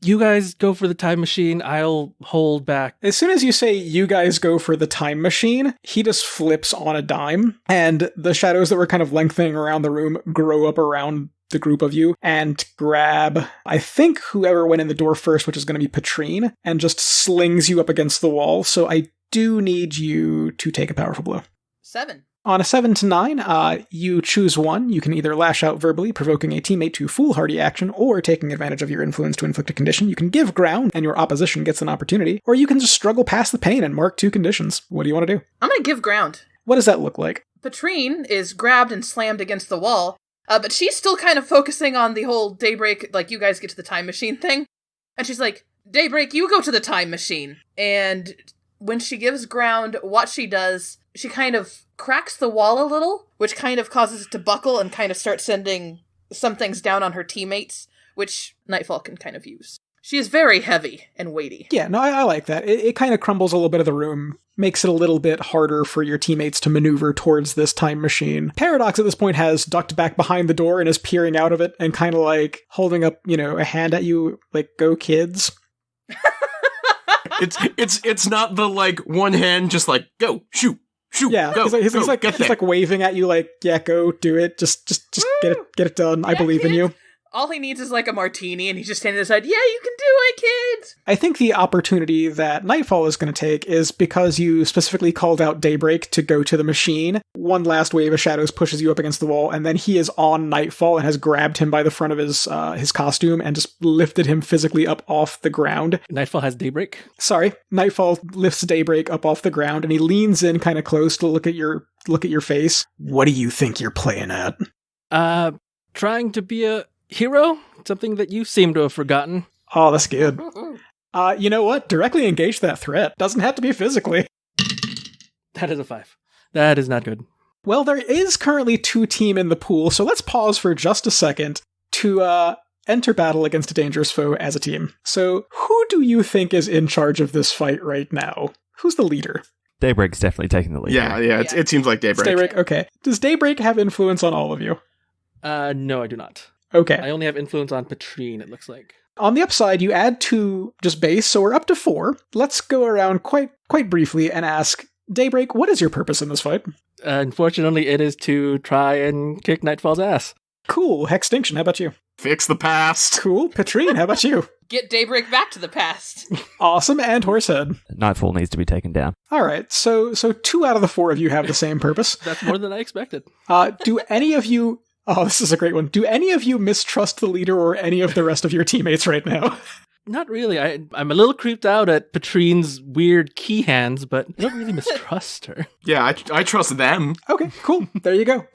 You guys go for the time machine, I'll hold back. As soon as you say you guys go for the time machine, he just flips on a dime, and the shadows that were kind of lengthening around the room grow up around the group of you and grab, I think, whoever went in the door first, which is going to be Petrine, and just slings you up against the wall. So I do need you to take a powerful blow. 7. On a 7 to 9, you choose one. You can either lash out verbally, provoking a teammate to foolhardy action, or taking advantage of your influence to inflict a condition. You can give ground, and your opposition gets an opportunity, or you can just struggle past the pain and mark 2 conditions. What do you want to do? I'm going to give ground. What does that look like? Petrine is grabbed and slammed against the wall, but she's still kind of focusing on the whole Daybreak, like, you guys get to the time machine thing. And she's like, "Daybreak, you go to the time machine." And when she gives ground, what she does, she kind of cracks the wall a little, which kind of causes it to buckle and kind of start sending some things down on her teammates, which Nightfall can kind of use. She is very heavy and weighty. Yeah, no, I like that. It kind of crumbles a little bit of the room, makes it a little bit harder for your teammates to maneuver towards this time machine. Paradox at this point has ducked back behind the door and is peering out of it and kind of like holding up, a hand at you, like, go kids. It's not the like one hand just like go shoot. Yeah, go, he's like waving at you like, yeah, go do it. Just get it done. Yeah, I believe in you. All he needs is like a martini, and he's just standing aside. Yeah, you can do it, kids. I think the opportunity that Nightfall is going to take is because you specifically called out Daybreak to go to the machine. One last wave of shadows pushes you up against the wall, and then he is on Nightfall and has grabbed him by the front of his costume and just lifted him physically up off the ground. Nightfall has Daybreak? Sorry, Nightfall lifts Daybreak up off the ground, and he leans in kind of close to look at your face. What do you think you're playing at? Trying to be a hero? Something that you seem to have forgotten. Oh, that's good. You know what? Directly engage that threat. Doesn't have to be physically. That is a 5. That is not good. Well, there is currently 2 team in the pool, so let's pause for just a second to enter battle against a dangerous foe as a team. So, who do you think is in charge of this fight right now? Who's the leader? Daybreak's definitely taking the lead. Yeah. It seems like Daybreak. It's Daybreak, okay. Does Daybreak have influence on all of you? No, I do not. Okay. I only have influence on Petrine, it looks like. On the upside, you add 2 just base, so we're up to 4. Let's go around quite briefly and ask, Daybreak, what is your purpose in this fight? Unfortunately, it is to try and kick Nightfall's ass. Cool. Hextinction, how about you? Fix the past. Cool. Petrine, how about you? Get Daybreak back to the past. Awesome. And Horsehead. Nightfall needs to be taken down. All right. So 2 out of the 4 of you have the same purpose. That's more than I expected. Do any of you... Oh, this is a great one. Do any of you mistrust the leader or any of the rest of your teammates right now? Not really. I'm a little creeped out at Petrine's weird key hands, but I don't really mistrust her. Yeah, I trust them. Okay, cool. There you go.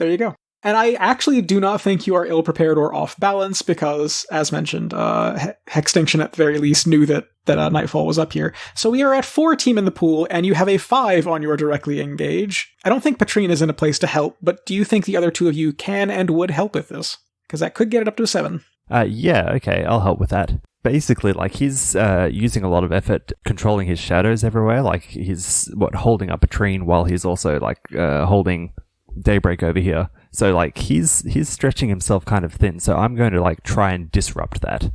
And I actually do not think you are ill-prepared or off-balance because, as mentioned, Hextinction at the very least knew that Nightfall was up here. So we are at 4 team in the pool, and you have a 5 on your directly engage. I don't think Petrine is in a place to help, but do you think the other 2 of you can and would help with this? Because that could get it up to a 7. Yeah, okay, I'll help with that. Basically, like, he's using a lot of effort controlling his shadows everywhere. Like, he's, holding up Petrine while he's also, holding Daybreak over here. So, he's stretching himself kind of thin, so I'm going to, try and disrupt that.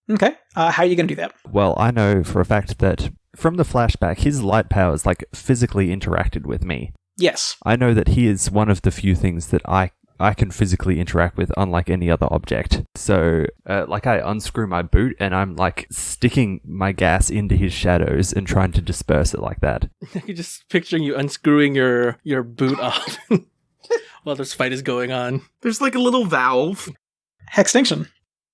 Okay. How are you going to do that? Well, I know for a fact that from the flashback, his light powers, physically interacted with me. Yes. I know that he is one of the few things that I can physically interact with, unlike any other object. So, I unscrew my boot, and I'm, sticking my gas into his shadows and trying to disperse it like that. I'm just picturing you unscrewing your boot off while this fight is going on. There's, a little valve. Hextinction.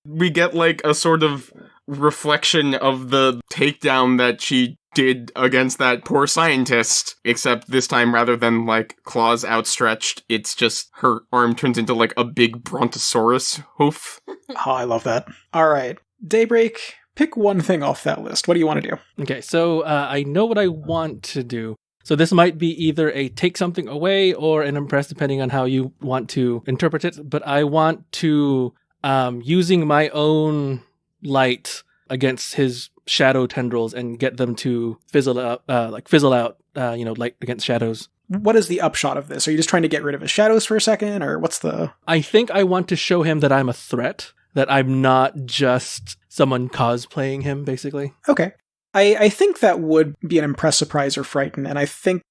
We get, a sort of reflection of the takedown that she did against that poor scientist, except this time rather than claws outstretched, it's just her arm turns into a big brontosaurus hoof. Oh, I love that. All right, Daybreak, pick one thing off that list. What do you want to do? Okay, so I know what I want to do. So this might be either a take something away or an impress, depending on how you want to interpret it, but I want to, using my own light against his shadow tendrils and get them to fizzle out, light against shadows. What is the upshot of this? Are you just trying to get rid of his shadows for a second, or what's the... I think I want to show him that I'm a threat, that I'm not just someone cosplaying him, basically. Okay. I think that would be an impress, surprise, or frighten, and I think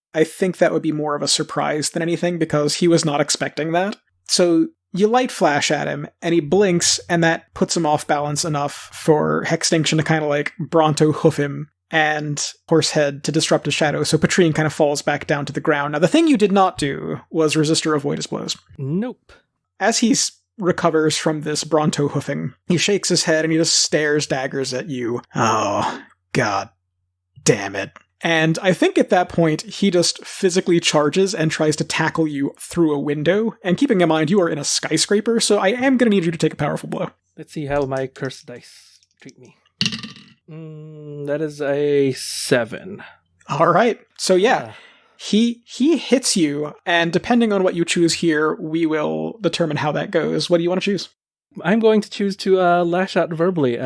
that would be more of a surprise than anything, because he was not expecting that. So you light flash at him, and he blinks, and that puts him off balance enough for Hextinction to kind of Bronto hoof him, and Horsehead to disrupt his shadow, so Petrine kind of falls back down to the ground. Now, the thing you did not do was resist or avoid his blows. Nope. As he recovers from this Bronto hoofing, he shakes his head, and he just stares daggers at you. Oh, God damn it. And I think at that point, he just physically charges and tries to tackle you through a window. And keeping in mind, you are in a skyscraper, so I am going to need you to take a powerful blow. Let's see how my cursed dice treat me. That is a 7. All right. So yeah, he hits you, and depending on what you choose here, we will determine how that goes. What do you want to choose? I'm going to choose to lash out verbally.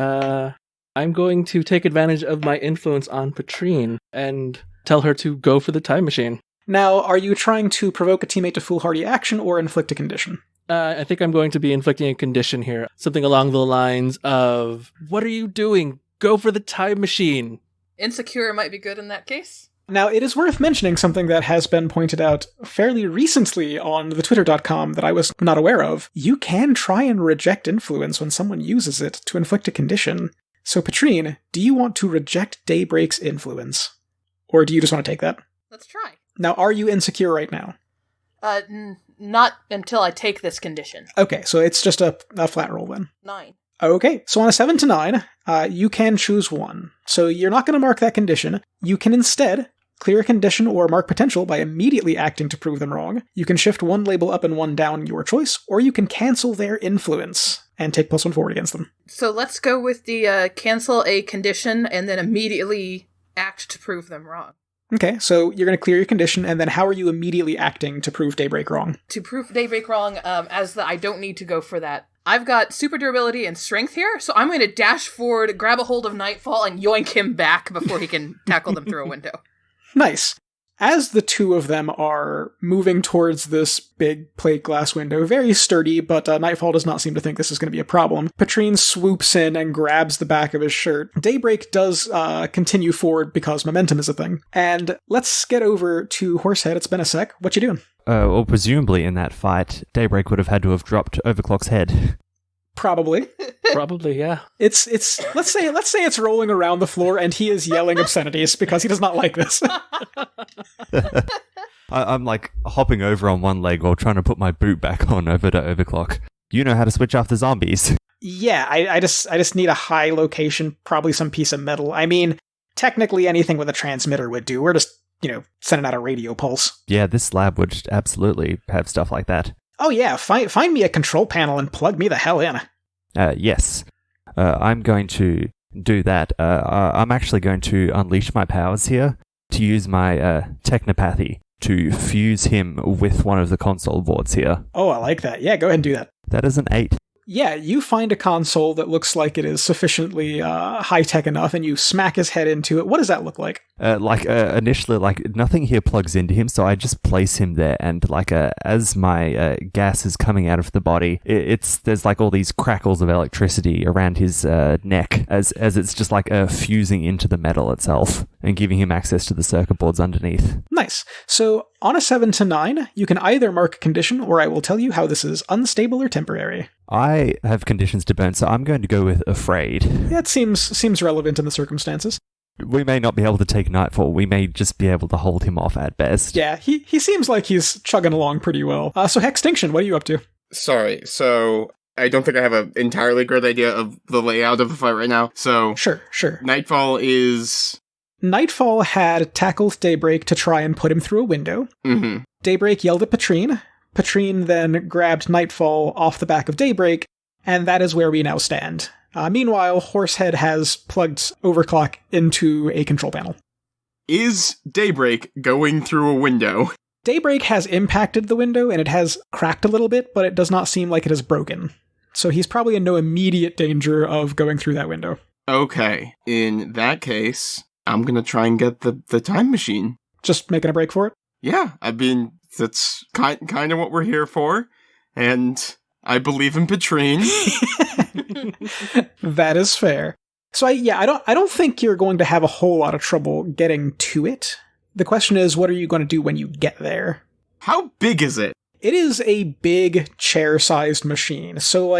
I'm going to take advantage of my influence on Petrine and tell her to go for the time machine. Now, are you trying to provoke a teammate to foolhardy action or inflict a condition? I think I'm going to be inflicting a condition here. Something along the lines of, what are you doing? Go for the time machine. Insecure might be good in that case. Now, it is worth mentioning something that has been pointed out fairly recently on the twitter.com that I was not aware of. You can try and reject influence when someone uses it to inflict a condition. So, Petrine, do you want to reject Daybreak's influence? Or do you just want to take that? Let's try. Now, are you insecure right now? Not until I take this condition. Okay, so it's just a flat roll then. 9. Okay, so on a 7 to 9, you can choose one. So you're not going to mark that condition. You can instead clear a condition or mark potential by immediately acting to prove them wrong. You can shift one label up and one down, your choice, or you can cancel their influence and take +1 forward against them. So let's go with the cancel a condition and then immediately act to prove them wrong. Okay, so you're going to clear your condition, and then how are you immediately acting to prove Daybreak wrong? To prove Daybreak wrong, I don't need to go for that. I've got super durability and strength here, so I'm going to dash forward, grab a hold of Nightfall, and yoink him back before he can tackle them through a window. Nice. As the two of them are moving towards this big plate glass window, very sturdy, but Nightfall does not seem to think this is going to be a problem. Petrine swoops in and grabs the back of his shirt. Daybreak does continue forward because momentum is a thing. And let's get over to Horsehead. It's been a sec. What you doing? Well, presumably in that fight, Daybreak would have had to have dropped Overclock's head. Probably. Probably, yeah. It's let's say it's rolling around the floor and he is yelling obscenities because he does not like this. I'm like hopping over on one leg while trying to put my boot back on over to Overclock. You know how to switch off the zombies. Yeah, I just need a high location, probably some piece of metal. I mean, technically anything with a transmitter would do. We're just, sending out a radio pulse. Yeah, this lab would absolutely have stuff like that. Oh yeah, find me a control panel and plug me the hell in. Yes. I'm going to do that. I'm actually going to unleash my powers here to use my technopathy to fuse him with one of the console boards here. Oh, I like that. Yeah, go ahead and do that. That is an 8. Yeah, you find a console that looks like it is sufficiently high-tech enough, and you smack his head into it. What does that look like? Initially, nothing here plugs into him, so I just place him there, and as my gas is coming out of the body, there's all these crackles of electricity around his neck, as it's just fusing into the metal itself, and giving him access to the circuit boards underneath. Nice. So, on a 7 to 9, you can either mark a condition, or I will tell you how this is unstable or temporary. I have conditions to burn, so I'm going to go with afraid. Yeah, it seems relevant in the circumstances. We may not be able to take Nightfall. We may just be able to hold him off at best. Yeah, he seems like he's chugging along pretty well. So Hextinction, what are you up to? Sorry, so I don't think I have an entirely good idea of the layout of the fight right now. So Sure. Nightfall had tackled Daybreak to try and put him through a window. Mm-hmm. Daybreak yelled at Petrine. Petrine then grabbed Nightfall off the back of Daybreak, and that is where we now stand. Meanwhile, Horsehead has plugged Overclock into a control panel. Is Daybreak going through a window? Daybreak has impacted the window, and it has cracked a little bit, but it does not seem like it is broken. So he's probably in no immediate danger of going through that window. Okay, in that case, I'm gonna try and get the time machine. Just making a break for it? Yeah, I mean, that's kind of what we're here for, and I believe in Petrine. That is fair. So I don't think you're going to have a whole lot of trouble getting to it. The question is, what are you going to do when you get there? How big is it? It is a big chair-sized machine. So,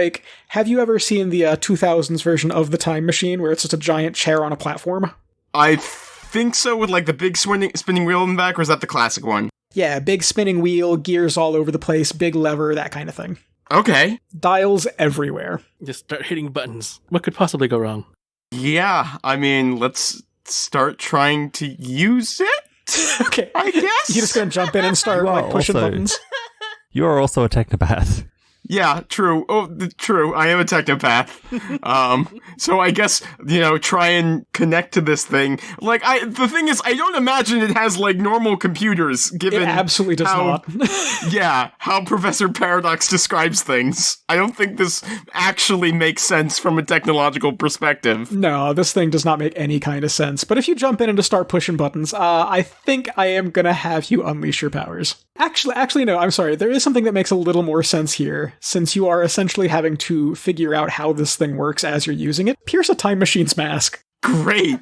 have you ever seen the 2000s version of the Time Machine, where it's just a giant chair on a platform? I think so, with the big spinning wheel in the back, or is that the classic one? Yeah, big spinning wheel, gears all over the place, big lever, that kind of thing. Okay. Dials everywhere. Just start hitting buttons. What could possibly go wrong? Yeah, I mean, let's start trying to use it? Okay. I guess? You're just gonna jump in and start pushing buttons? You are also a technopath. Yeah, true. Oh, true. I am a technopath. So I guess, try and connect to this thing. Like, the thing is, I don't imagine it has, like, normal computers, given it absolutely does not. Yeah, how Professor Paradox describes things. I don't think this actually makes sense from a technological perspective. No, this thing does not make any kind of sense. But if you jump in and just start pushing buttons, I think I am gonna have you unleash your powers. Actually, no, I'm sorry. There is something that makes a little more sense here, since you are essentially having to figure out how this thing works as you're using it. Pierce a time machine's mask. Great.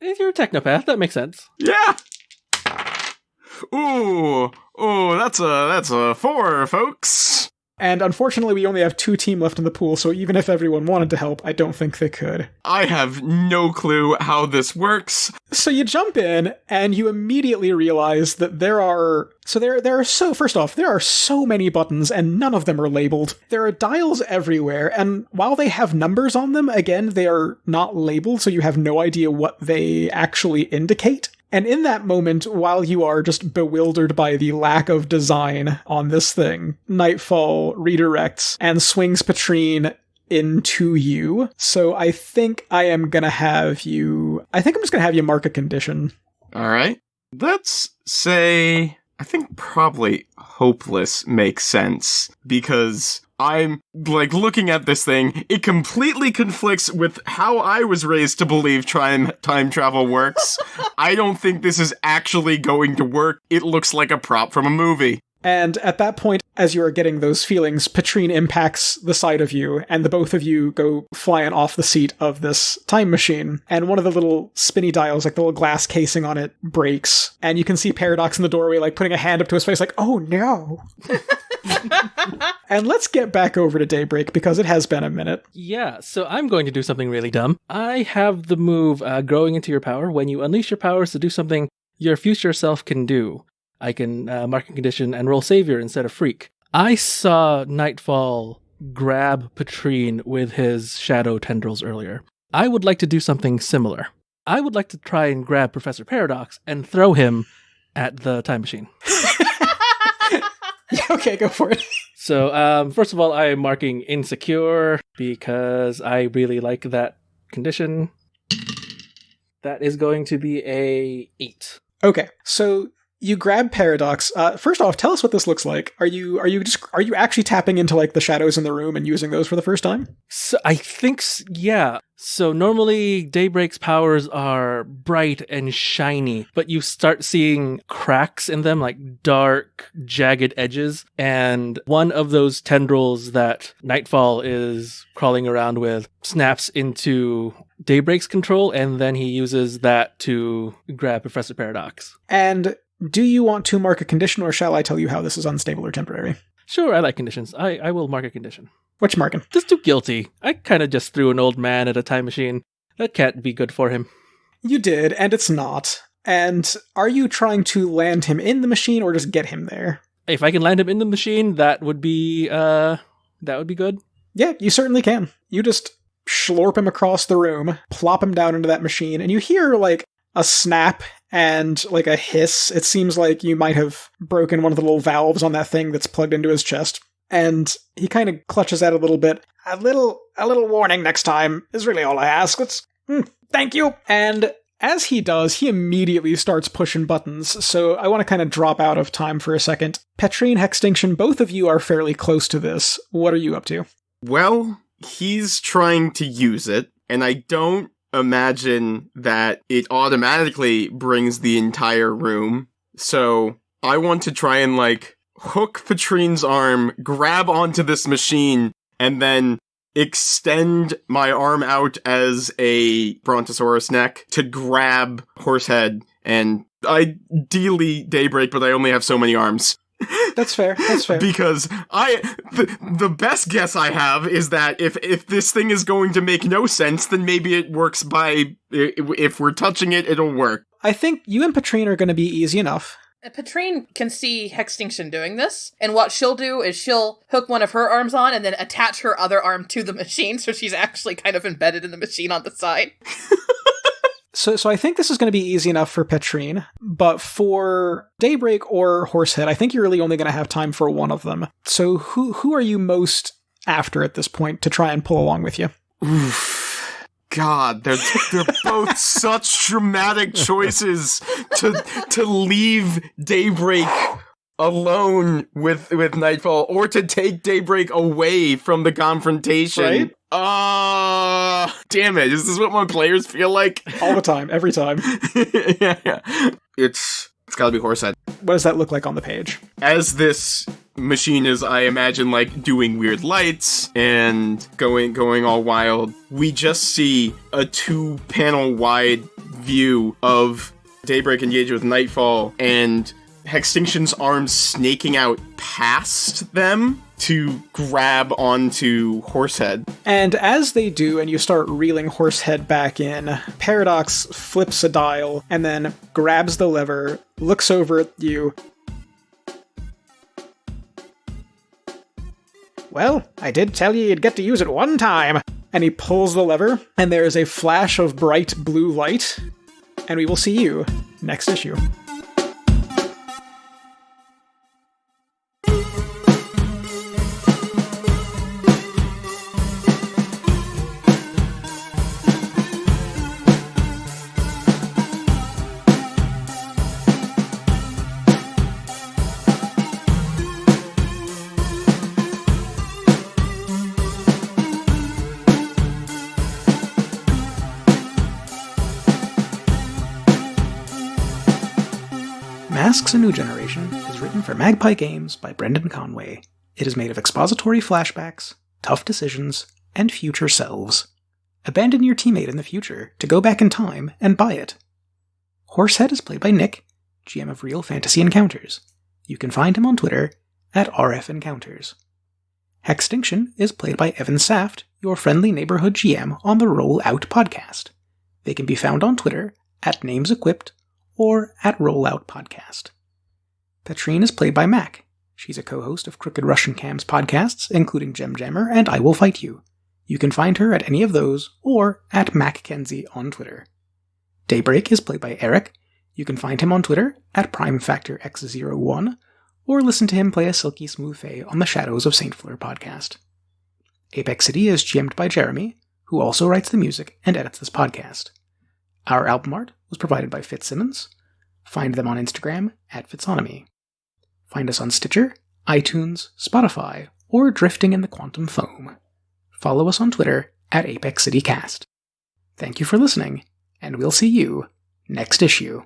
If you're a technopath, that makes sense. Yeah. Ooh, that's a 4, folks. And unfortunately, we only have 2 team left in the pool, so even if everyone wanted to help, I don't think they could. I have no clue how this works. So you jump in, and you immediately realize that there are so many buttons, and none of them are labeled. There are dials everywhere, and while they have numbers on them, again, they are not labeled, so you have no idea what they actually indicate. And in that moment, while you are just bewildered by the lack of design on this thing, Nightfall redirects and swings Petrine into you. So I think I'm just gonna have you mark a condition. Alright. Let's say, I think probably hopeless makes sense, because I'm, like, looking at this thing, it completely conflicts with how I was raised to believe time travel works. I don't think this is actually going to work. It looks like a prop from a movie. And at that point, as you are getting those feelings, Petrine impacts the side of you, and the both of you go flying off the seat of this time machine. And one of the little spinny dials, like the little glass casing on it, breaks. And you can see Paradox in the doorway, like, putting a hand up to his face, like, oh no. And let's get back over to Daybreak, because it has been a minute. Yeah, so I'm going to do something really dumb. I have the move, Growing into Your Power. When you unleash your powers to do something your future self can do, I can mark a condition and roll Savior instead of Freak. I saw Nightfall grab Petrine with his shadow tendrils earlier. I would like to do something similar. I would like to try and grab Professor Paradox and throw him at the time machine. Okay, go for it. So, first of all, I am marking Insecure because I really like that condition. That is going to be a 8. Okay, so you grab Paradox. First off, tell us what this looks like. Are you actually tapping into, like, the shadows in the room and using those for the first time? So I think, yeah. So normally Daybreak's powers are bright and shiny, but you start seeing cracks in them, like dark, jagged edges. And one of those tendrils that Nightfall is crawling around with snaps into Daybreak's control, and then he uses that to grab Professor Paradox. And do you want to mark a condition, or shall I tell you how this is unstable or temporary? Sure, I like conditions. I will mark a condition. What you marking? Just too guilty. I kind of just threw an old man at a time machine. That can't be good for him. You did, and it's not. And are you trying to land him in the machine, or just get him there? If I can land him in the machine, that would be good. Yeah, you certainly can. You just slurp him across the room, plop him down into that machine, and you hear, like, a snap and, like, a hiss. It seems like you might have broken one of the little valves on that thing that's plugged into his chest. And he kind of clutches out a little bit. A little warning next time is really all I ask. Thank you. And as he does, he immediately starts pushing buttons. So I want to kind of drop out of time for a second. Petrine, Hextinction, both of you are fairly close to this. What are you up to? Well, he's trying to use it, and I don't imagine that it automatically brings the entire room. So I want to try and, like, hook Petrine's arm, grab onto this machine, and then extend my arm out as a Brontosaurus neck to grab Horsehead, and ideally Daybreak, but I only have so many arms. That's fair. Because the best guess I have is that if this thing is going to make no sense, then maybe it works by, if we're touching it, it'll work. I think you and Petrine are going to be easy enough. Petrine can see Hextinction doing this, and what she'll do is she'll hook one of her arms on and then attach her other arm to the machine, so she's actually kind of embedded in the machine on the side. So I think this is going to be easy enough for Petrine, but for Daybreak or Horsehead, I think you're really only going to have time for one of them. So who are you most after at this point to try and pull along with you? Oof. God, they're both such dramatic choices to leave Daybreak alone with Nightfall, or to take Daybreak away from the confrontation. Right? Damn it. Is this what my players feel like? All the time, every time. Yeah. It's gotta be Horsehead. What does that look like on the page? As this machine is, I imagine, like, doing weird lights and going all wild, we just see a 2-panel wide view of Daybreak engaged with Nightfall, and Hextinction's arms snaking out past them to grab onto Horsehead. And as they do, and you start reeling Horsehead back in, Paradox flips a dial and then grabs the lever, looks over at you. Well, I did tell you you'd get to use it one time. And he pulls the lever, and there is a flash of bright blue light, and we will see you next issue. Masks: A New Generation is written for Magpie Games by Brendan Conway. It is made of expository flashbacks, tough decisions, and future selves. Abandon your teammate in the future to go back in time and buy it. Horsehead is played by Nick, GM of Real Fantasy Encounters. You can find him on Twitter at RFEncounters. Hextinction is played by Evan Saft, your friendly neighborhood GM on the Roll Out podcast. They can be found on Twitter at NamesEquipped or at Rollout Podcast. Petrine is played by Maq. She's a co-host of Crooked Russian Cam's podcasts, including Gem Jammer and I Will Fight You. You can find her at any of those, or at MacKenzie on Twitter. Daybreak is played by Erik. You can find him on Twitter at PrimeFactorX01, or listen to him play a silky smooth fae on the Shadows of St. Fleur podcast. Apex City is GM'd by Jeremy, who also writes the music and edits this podcast. Our album art was provided by Fitzsimmons. Find them on Instagram at Fitzonomy. Find us on Stitcher, iTunes, Spotify, or Drifting in the Quantum Foam. Follow us on Twitter at Apex City Cast. Thank you for listening, and we'll see you next issue.